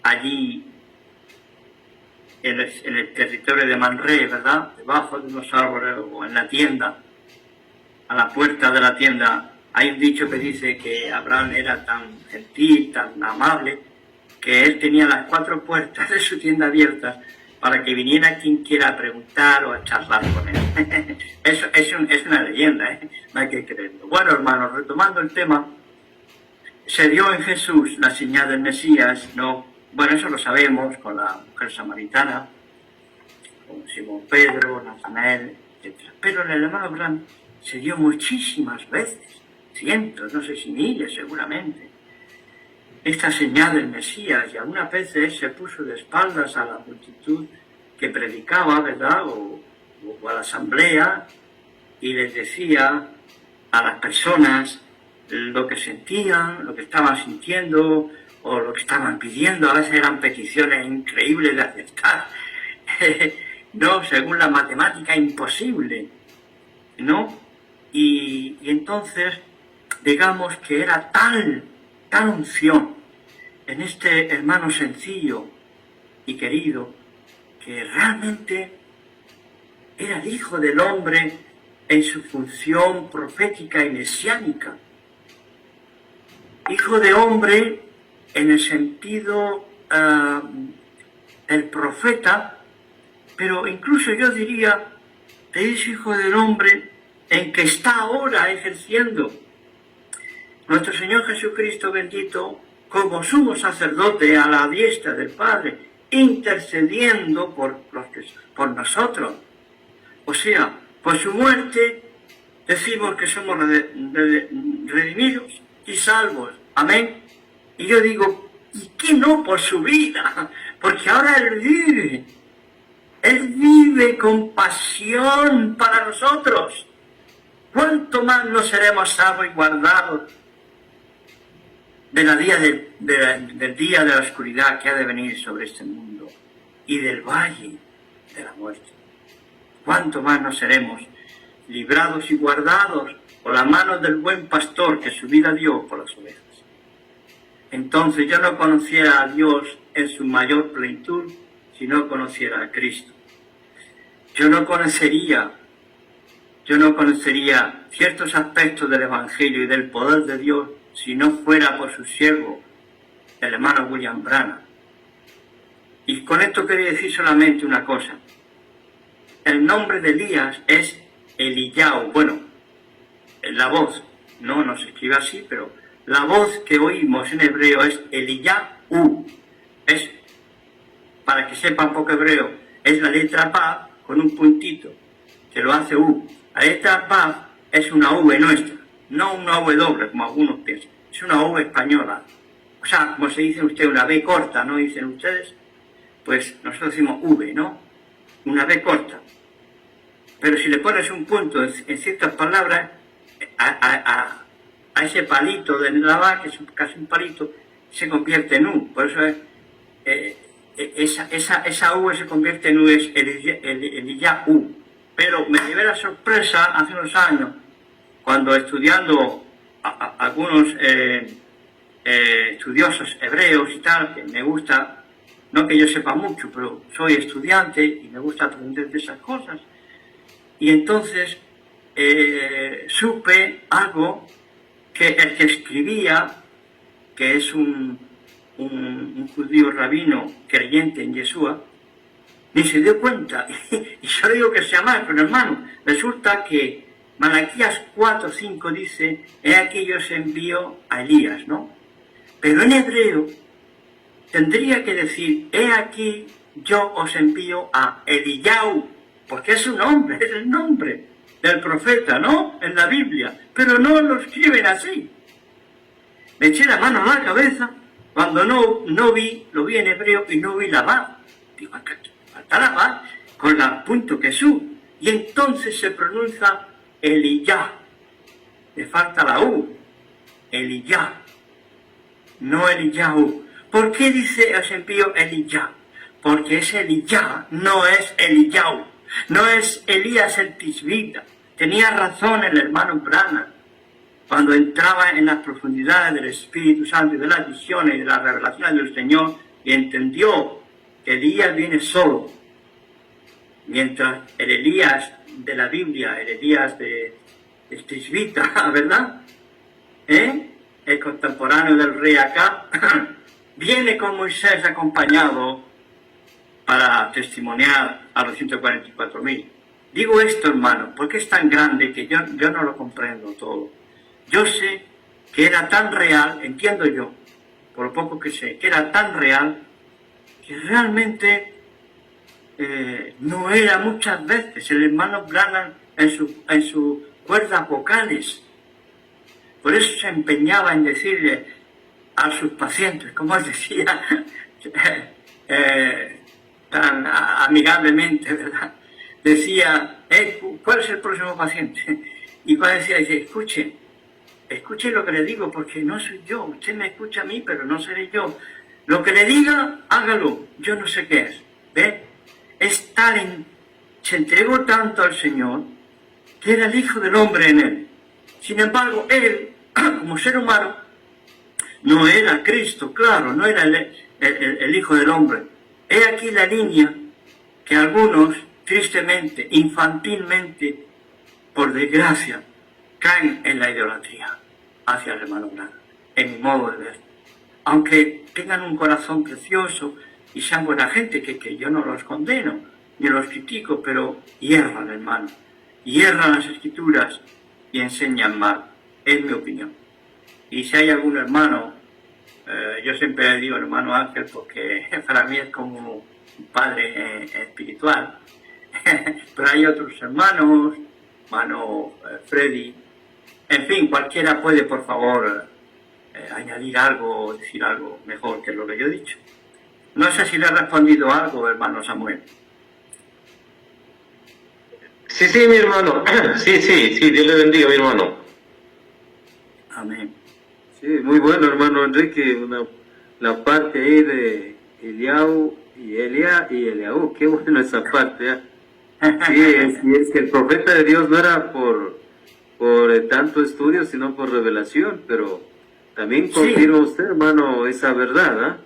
allí en el territorio de Manré, ¿verdad? Debajo de unos árboles o en la tienda, a la puerta de la tienda. Hay un dicho que dice que Abraham era tan gentil, tan amable, que él tenía las 4 puertas de su tienda abiertas para que viniera quien quiera a preguntar o a charlar con él. Eso es una leyenda, no hay que creerlo. Bueno, hermanos, retomando el tema, se dio en Jesús la señal del Mesías, ¿no? Bueno, eso lo sabemos con la mujer samaritana, con Simón Pedro, Natanael, etc. Pero en el hermano Abraham se dio muchísimas veces, cientos, no sé si miles seguramente, esta señal del Mesías, y algunas veces se puso de espaldas a la multitud que predicaba, ¿verdad?, o a la asamblea, y les decía a las personas lo que sentían, lo que estaban sintiendo, o lo que estaban pidiendo. A veces eran peticiones increíbles de aceptar, no, según la matemática, imposible, ¿no? Y entonces, digamos que era tal unción en este hermano sencillo y querido, que realmente era el Hijo del Hombre en su función profética y mesiánica. Hijo de hombre en el sentido del profeta, pero incluso yo diría de ese Hijo del Hombre en que está ahora ejerciendo nuestro Señor Jesucristo bendito como sumo sacerdote a la diestra del Padre, intercediendo por nosotros. O sea, por su muerte decimos que somos redimidos y salvos. Amén. Y yo digo, ¿y qué no por su vida? Porque ahora Él vive. Él vive con pasión para nosotros. ¿Cuánto más no seremos salvos y guardados del día de la oscuridad que ha de venir sobre este mundo y del valle de la muerte? ¿Cuánto más no seremos librados y guardados por la mano del buen pastor que su vida dio por las ovejas? Entonces yo no conociera a Dios en su mayor plenitud si no conociera a Cristo. Yo no conocería ciertos aspectos del Evangelio y del poder de Dios si no fuera por su siervo, el hermano William Branham. Y con esto quería decir solamente una cosa. El nombre de Elías es Eliyahu. Bueno, la voz, no se escribe así, pero la voz que oímos en hebreo es Eliyahu. Es, para que sepa un poco hebreo, es la letra Pa con un puntito, que lo hace U. La letra Pa es una V nuestra, no una W como algunos piensan, es una V española. O sea, como se dice usted, una B corta, ¿no dicen ustedes? Pues nosotros decimos V, ¿no? Una B corta. Pero si le pones un punto en ciertas palabras, a ese palito de la va, que es casi un palito, se convierte en U. Por eso esa V se convierte en U, es Eliyahu. Pero me llevé la sorpresa hace unos años, cuando estudiando algunos estudiosos hebreos y tal, que me gusta, no que yo sepa mucho, pero soy estudiante y me gusta aprender de esas cosas. Y entonces supe algo que el que escribía, que es un judío rabino creyente en Yeshua, ni se dio cuenta. Y yo digo que sea mal, pero hermano, resulta que Malaquías 4:5 dice, he aquí yo os envío a Elías, ¿no? Pero en hebreo tendría que decir, he aquí yo os envío a Eliyahu, porque es su nombre, es el nombre del profeta, ¿no? En la Biblia, pero no lo escriben así. Me eché la mano a la cabeza cuando no vi, lo vi en hebreo y no vi la va. Digo, falta la va con la punto que su. Y entonces se pronuncia Eliyah. Le falta la U. Eliyah. No Eliyahu. ¿Por qué dice os envío Eliyah? Porque ese Eliyah no es Eliyahu. No es Elías el Tisbita. Tenía razón el hermano Branham cuando entraba en las profundidades del Espíritu Santo y de las visiones y de las revelaciones del Señor y entendió que Elías viene solo, mientras el Elías de la Biblia, el Elías de Tisbita, ¿verdad? El contemporáneo del rey Acab, viene con Moisés acompañado para testimoniar a los 144.000. Digo esto, hermano, porque es tan grande que yo no lo comprendo todo. Yo sé que era tan real, entiendo yo, por lo poco que sé, que era tan real que realmente no era muchas veces el hermano Branham en sus cuerdas vocales. Por eso se empeñaba en decirle a sus pacientes, como él decía, tan amigablemente, ¿verdad? Decía, ¿cuál es el próximo paciente? Y cuando decía, dice, escuche lo que le digo, porque no soy yo, usted me escucha a mí, pero no seré yo. Lo que le diga, hágalo, yo no sé qué es. ¿Ve? Es tal, se entregó tanto al Señor, que era el Hijo del Hombre en él. Sin embargo, él, como ser humano, no era Cristo, claro, no era el Hijo del Hombre. He aquí la línea que algunos, tristemente, infantilmente, por desgracia, caen en la idolatría hacia el hermano Branham, en mi modo de ver. Aunque tengan un corazón precioso y sean buena gente, que yo no los condeno, ni los critico, pero hierran, hermano, hierran las Escrituras y enseñan mal, es mi opinión. Y si hay algún hermano, yo siempre le digo hermano Ángel, porque para mí es como un padre espiritual, pero hay otros hermanos, hermano Freddy, en fin, cualquiera puede, por favor, añadir algo o decir algo mejor que lo que yo he dicho. No sé si le he respondido algo, hermano Samuel. Sí, mi hermano. Sí, Dios le bendiga, mi hermano. Amén. Sí, muy bueno, hermano Enrique, la parte ahí de Eliau y Elia y Eliaú, qué bueno esa parte, ¿eh? Sí, es que el profeta de Dios no era por tanto estudio, sino por revelación, pero también confirma usted, hermano, esa verdad, ¿ah?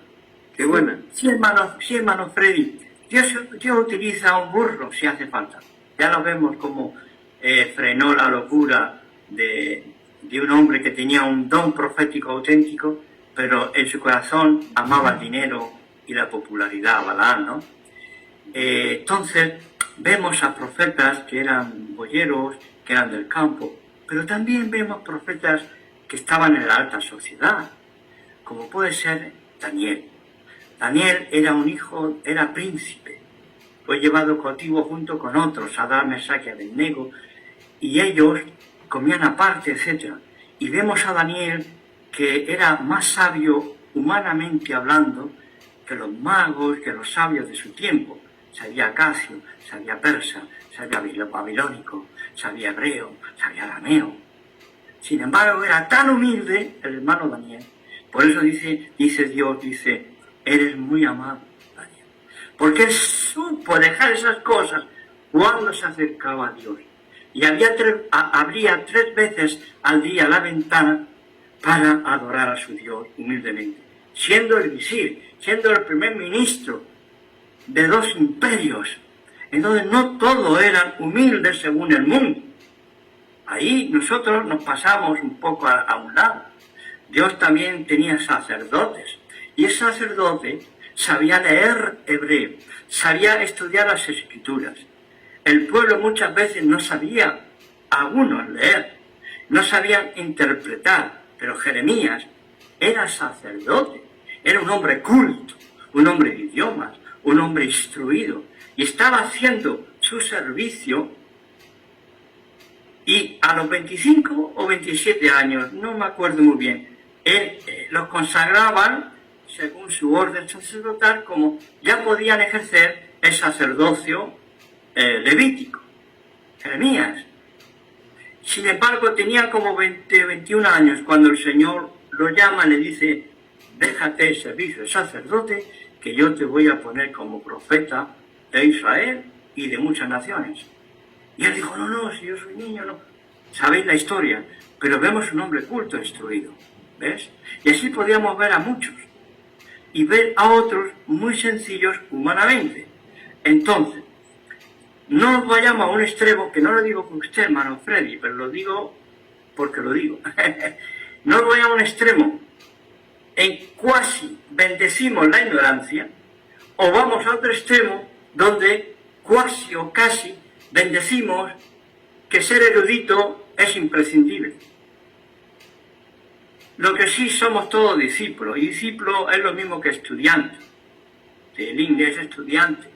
Qué buena. Sí, hermano Freddy, Dios utiliza un burro si hace falta. Ya lo vemos como frenó la locura de un hombre que tenía un don profético auténtico, pero en su corazón amaba el dinero y la popularidad, Balaam, ¿no? Entonces, vemos a profetas que eran boyeros, que eran del campo, pero también vemos profetas que estaban en la alta sociedad, como puede ser Daniel. Daniel era un hijo, era príncipe, fue llevado cautivo junto con otros, Sadrach, Mesach y Abednego, y ellos comían aparte, etc. Y vemos a Daniel que era más sabio humanamente hablando que los magos, que los sabios de su tiempo. Sabía acacio, sabía persa, sabía babilónico, sabía hebreo, sabía arameo. Sin embargo, era tan humilde el hermano Daniel. Por eso dice Dios, eres muy amado, Daniel. Porque él supo dejar esas cosas cuando se acercaba a Dios. Y abría 3 veces al día la ventana para adorar a su Dios humildemente. Siendo el visir, siendo el primer ministro de 2 imperios. Entonces no todos eran humildes según el mundo. Ahí nosotros nos pasamos un poco a un lado. Dios también tenía sacerdotes. Y ese sacerdote sabía leer hebreo, sabía estudiar las Escrituras. El pueblo muchas veces no sabía, algunos leer, no sabían interpretar, pero Jeremías era sacerdote, era un hombre culto, un hombre de idiomas, un hombre instruido, y estaba haciendo su servicio, y a los 25 o 27 años, no me acuerdo muy bien, los consagraban según su orden sacerdotal, como ya podían ejercer el sacerdocio levítico, Jeremías. Sin embargo, tenía como 21 años cuando el Señor lo llama y le dice, déjate el servicio de sacerdote, que yo te voy a poner como profeta de Israel y de muchas naciones. Y él dijo, no, si yo soy niño, no. Sabéis la historia, pero vemos un hombre culto, instruido, ¿ves? Y así podíamos ver a muchos, y ver a otros muy sencillos humanamente. Entonces, no nos vayamos a un extremo, que no lo digo con usted, hermano Freddy, pero lo digo porque lo digo. No nos vayamos a un extremo en cuasi bendecimos la ignorancia, o vamos a otro extremo donde cuasi o casi bendecimos que ser erudito es imprescindible. Lo que sí somos todos discípulos, y discípulo es lo mismo que estudiante. El inglés es estudiante.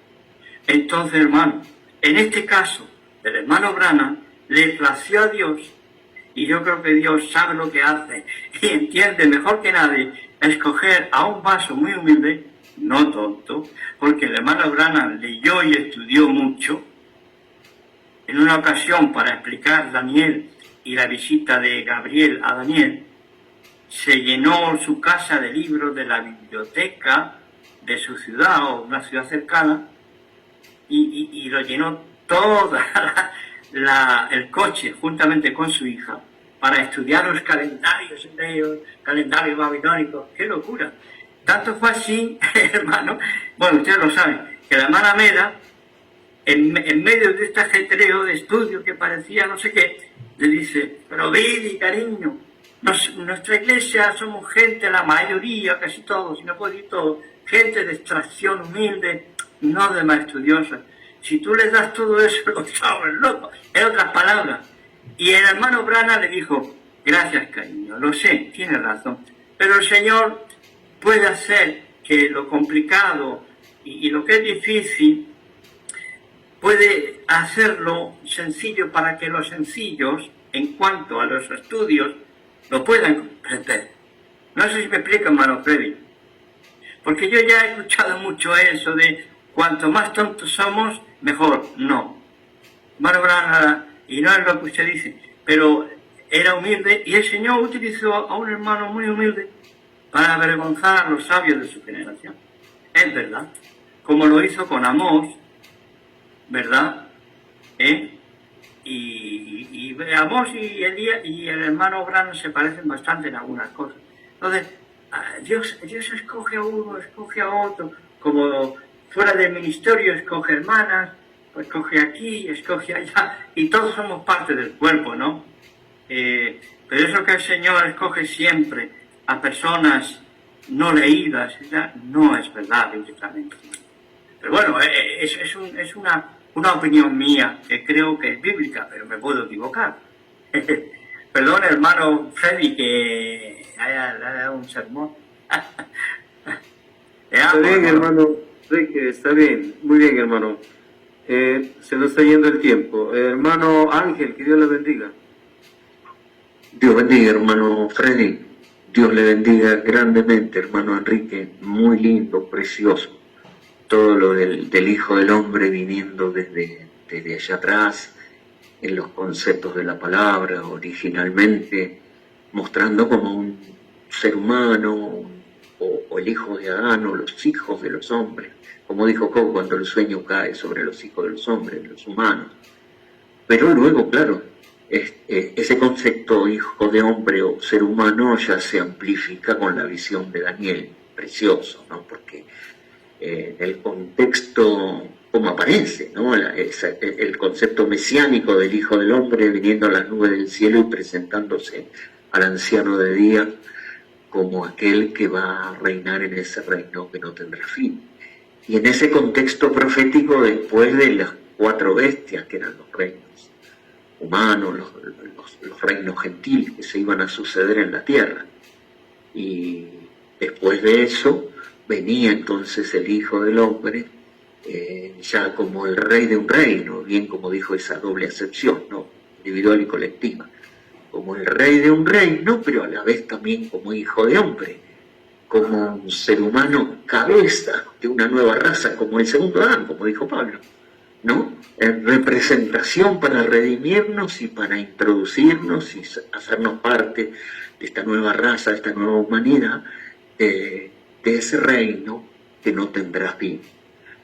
Entonces, hermano, en este caso, el hermano Branham le plació a Dios, y yo creo que Dios sabe lo que hace, y entiende mejor que nadie, escoger a un vaso muy humilde, no tonto, porque el hermano Branham leyó y estudió mucho. En una ocasión, para explicar Daniel y la visita de Gabriel a Daniel, se llenó su casa de libros de la biblioteca de su ciudad o una ciudad cercana, y lo llenó todo el coche juntamente con su hija para estudiar los calendarios hebreos, calendarios babilónicos. ¡Qué locura! Tanto fue así, hermano, bueno, ustedes lo saben, que la hermana Meda, en medio de este ajetreo de estudio que parecía no sé qué, le dice: pero Billy, cariño, nuestra iglesia somos gente, la mayoría, casi todos, si no puedo decir todos, gente de extracción humilde, no de más estudiosa. Si tú les das todo eso, los chavos locos, en otras palabras. Y el hermano Branham le dijo: gracias, cariño, lo sé, tienes razón, pero el Señor puede hacer que lo complicado y lo que es difícil, puede hacerlo sencillo para que los sencillos, en cuanto a los estudios, lo puedan comprender. No sé si me explica, hermano Freddy, porque yo ya he escuchado mucho eso de cuanto más tontos somos, mejor. No, hermano Branham, y no es lo que usted dice, pero era humilde, y el Señor utilizó a un hermano muy humilde para avergonzar a los sabios de su generación. Es verdad, como lo hizo con Amós, ¿verdad? Y Amós y Elías y el hermano Branham se parecen bastante en algunas cosas. Entonces, Dios escoge a uno, escoge a otro, como fuera del ministerio escoge hermanas, pues escoge aquí, escoge allá, y todos somos parte del cuerpo, ¿no? Pero eso que el Señor escoge siempre a personas no leídas, ¿verdad? No es verdad, bíblicamente. Pero bueno, es una opinión mía, que creo que es bíblica, pero me puedo equivocar. Perdón, hermano Freddy, que haya dado un sermón. Está bien, hermano Enrique, está bien, muy bien, hermano. Se nos está yendo el tiempo. Hermano Ángel, que Dios le bendiga. Dios bendiga, hermano Freddy. Dios le bendiga grandemente, hermano Enrique. Muy lindo, precioso. Todo lo del Hijo del Hombre viniendo desde allá atrás, en los conceptos de la palabra, originalmente, mostrando como un ser humano, o el hijo de Adán, o los hijos de los hombres, como dijo Job, cuando el sueño cae sobre los hijos de los hombres, los humanos. Pero luego, claro, ese concepto hijo de hombre o ser humano ya se amplifica con la visión de Daniel, precioso, ¿no? Porque el contexto, como aparece, ¿no? El concepto mesiánico del Hijo del Hombre viniendo a las nubes del cielo y presentándose al anciano de día como aquel que va a reinar en ese reino que no tendrá fin. Y en ese contexto profético, después de las 4 bestias, que eran los reinos humanos, los reinos gentiles que se iban a suceder en la tierra, y después de eso venía entonces el Hijo del Hombre, ya como el rey de un reino, bien como dijo esa doble acepción, ¿no? Individual y colectiva, como el rey de un reino, pero a la vez también como hijo de hombre, como un ser humano cabeza de una nueva raza, como el segundo Adán, como dijo Pablo, ¿no? En representación para redimirnos y para introducirnos y hacernos parte de esta nueva raza, de esta nueva humanidad, de ese reino que no tendrá fin.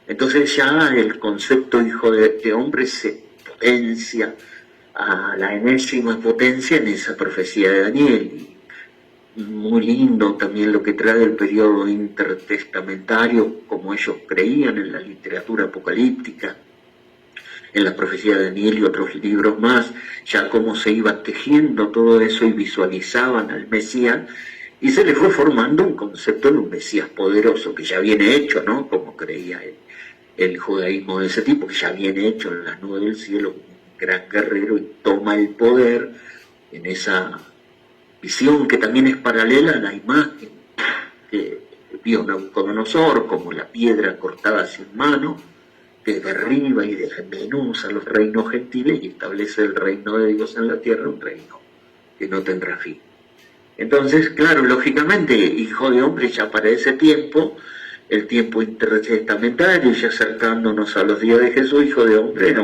Entonces ya el concepto hijo de hombre se potencia a la enésima potencia en esa profecía de Daniel. Y muy lindo también lo que trae el periodo intertestamentario, como ellos creían en la literatura apocalíptica, en la profecía de Daniel y otros libros más, ya cómo se iba tejiendo todo eso y visualizaban al Mesías, y se le fue formando un concepto de un Mesías poderoso, que ya viene hecho, ¿no? Como creía el judaísmo de ese tipo, que ya viene hecho en las nubes del cielo, un gran guerrero, y toma el poder en esa visión que también es paralela a la imagen que vio Nabucodonosor, como la piedra cortada sin mano, que derriba y desmenuza los reinos gentiles y establece el reino de Dios en la tierra, un reino que no tendrá fin. Entonces, claro, lógicamente, hijo de hombre ya para ese tiempo, el tiempo intertestamentario, ya acercándonos a los días de Jesús, hijo de hombre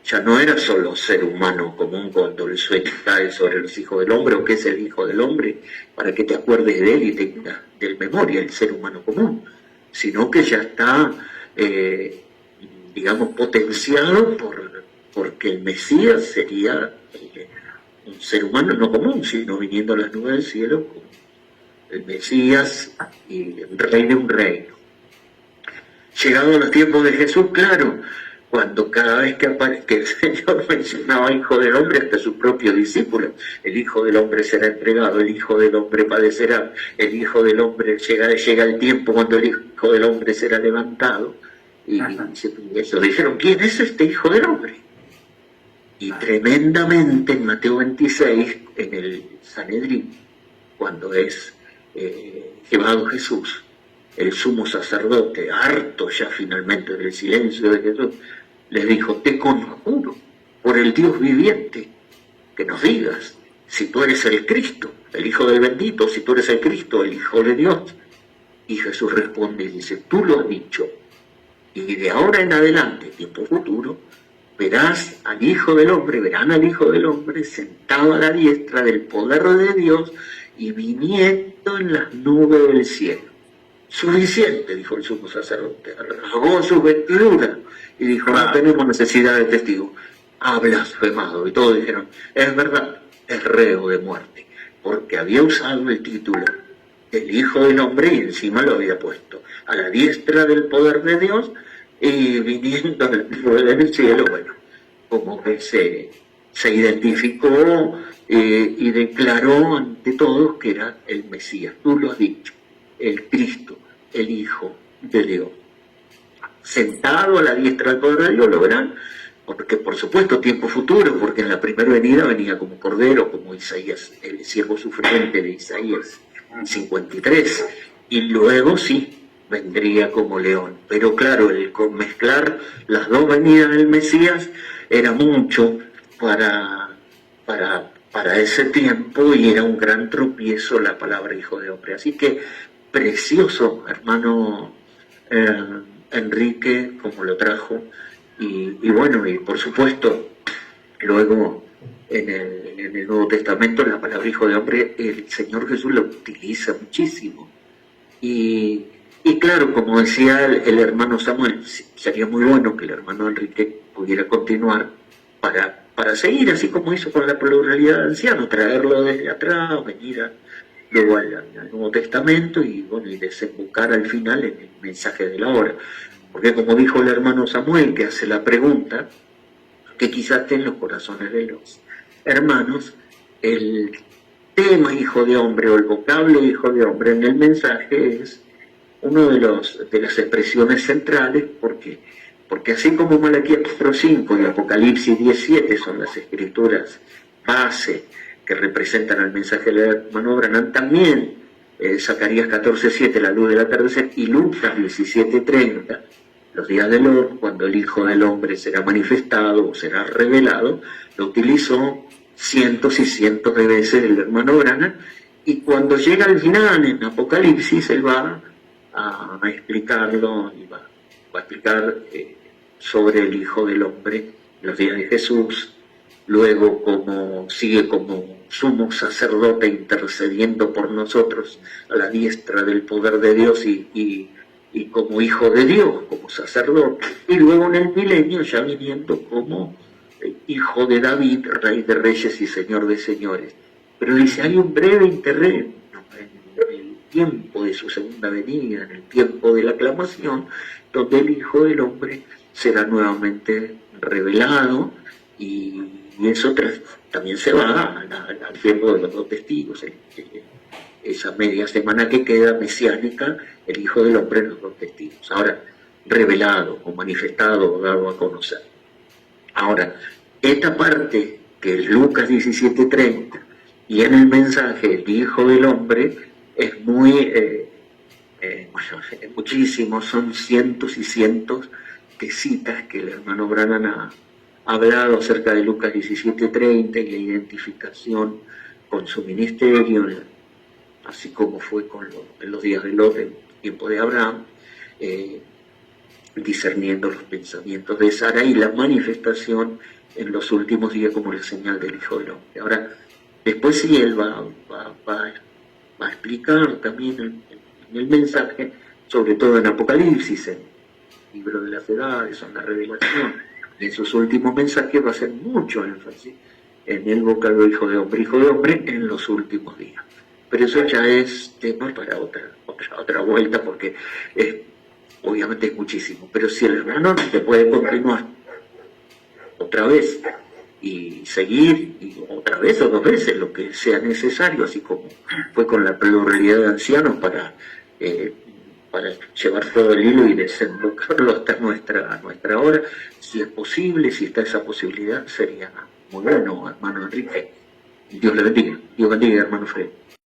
ya no era solo ser humano común cuando el sueño cae sobre los hijos del hombre, o que es el hijo del hombre, para que te acuerdes de él y tengas de memoria el ser humano común, sino que ya está, digamos, potenciado porque el Mesías sería un ser humano no común, sino viniendo a las nubes del cielo como el Mesías y el rey de un reino. Llegado a los tiempos de Jesús, claro, cuando cada vez que el Señor mencionaba hijo del hombre, hasta sus propios discípulos, el hijo del hombre será entregado, el hijo del hombre padecerá, el hijo del hombre llega el tiempo cuando el hijo del hombre será levantado, y eso dijeron, ¿quién es este hijo del hombre? Y tremendamente en Mateo 26, en el Sanedrín, cuando es llevado Jesús, el sumo sacerdote, harto ya finalmente del silencio de Jesús, les dijo, te conjuro por el Dios viviente, que nos digas si tú eres el Cristo, el Hijo del bendito, si tú eres el Cristo, el Hijo de Dios. Y Jesús responde y dice, tú lo has dicho, y de ahora en adelante, tiempo futuro, verán al Hijo del Hombre sentado a la diestra del poder de Dios y viniendo en las nubes del cielo. Suficiente, dijo el sumo sacerdote, rasgó sus vestiduras y dijo, no tenemos necesidad de testigo, ha blasfemado. Y todos dijeron, es verdad, es reo de muerte, porque había usado el título del Hijo del Hombre y encima lo había puesto a la diestra del poder de Dios y viniendo del cielo. Bueno, como que se identificó y declaró ante todos que era el Mesías. Tú lo has dicho, el Cristo, el Hijo de Dios. Sentado a la diestra del poder de Dios, lo verán, porque por supuesto tiempo futuro, porque en la primera venida venía como cordero, como Isaías, el siervo sufriente de Isaías 53, y luego sí, vendría como león. Pero claro, el mezclar las dos venidas del Mesías era mucho para ese tiempo y era un gran tropiezo la palabra hijo de hombre. Así que precioso, hermano Enrique, como lo trajo. Y bueno, y por supuesto, luego en el Nuevo Testamento la palabra hijo de hombre, el Señor Jesús la utiliza muchísimo. Y claro, como decía el hermano Samuel, sería muy bueno que el hermano Enrique pudiera continuar para seguir, así como hizo con la pluralidad de ancianos, traerlo desde atrás, venir luego al Nuevo Testamento y bueno, y desembocar al final en el mensaje de la hora. Porque como dijo el hermano Samuel, que hace la pregunta, que quizás esté en los corazones de los hermanos, el tema hijo de hombre o el vocablo hijo de hombre en el mensaje es uno de las expresiones centrales, porque así como Malaquías 4:5 y Apocalipsis 10:7 son las escrituras base que representan al mensaje del hermano Branham, también Zacarías 14:7, la luz del atardecer, y Lucas 17:30, los días del horno, cuando el Hijo del Hombre será manifestado o será revelado, lo utilizó cientos y cientos de veces el hermano Branham, y cuando llega al final en Apocalipsis él va a explicarlo y va a explicar sobre el Hijo del Hombre, los días de Jesús, luego como sigue como sumo sacerdote intercediendo por nosotros a la diestra del poder de Dios y como hijo de Dios, como sacerdote, y luego en el milenio ya viniendo como hijo de David, rey de reyes y señor de señores. Pero dice, hay un breve interregno en el tiempo de su segunda venida, en el tiempo de la aclamación, donde el Hijo del Hombre será nuevamente revelado, y eso también se va al tiempo de los dos testigos, esa media semana que queda mesiánica, el Hijo del Hombre en los dos testigos. Ahora, revelado o manifestado o dado a conocer. Ahora, esta parte que es Lucas 17:30 y en el mensaje el Hijo del Hombre es muy, muchísimo, son cientos y cientos de citas que el hermano Branham ha hablado acerca de Lucas 17:30 y la identificación con su ministerio, así como fue en los días de Lot, en el tiempo de Abraham, discerniendo los pensamientos de Sara y la manifestación en los últimos días como la señal del Hijo del Hombre. Ahora, después sí él va a explicar también en el mensaje, sobre todo en Apocalipsis, en el libro de las edades, en la revelación, y en sus últimos mensajes va a hacer mucho énfasis en el vocablo Hijo de Hombre en los últimos días. Pero eso ya es tema para otra vuelta, porque obviamente es muchísimo. Pero si el hermano te puede continuar otra vez y seguir y otra vez o dos veces lo que sea necesario, así como fue con la pluralidad de ancianos para llevar todo el hilo y desembocarlo hasta nuestra hora, si es posible, si está esa posibilidad, sería muy bueno, hermano Enrique. Dios le bendiga. Dios bendiga, hermano Fred.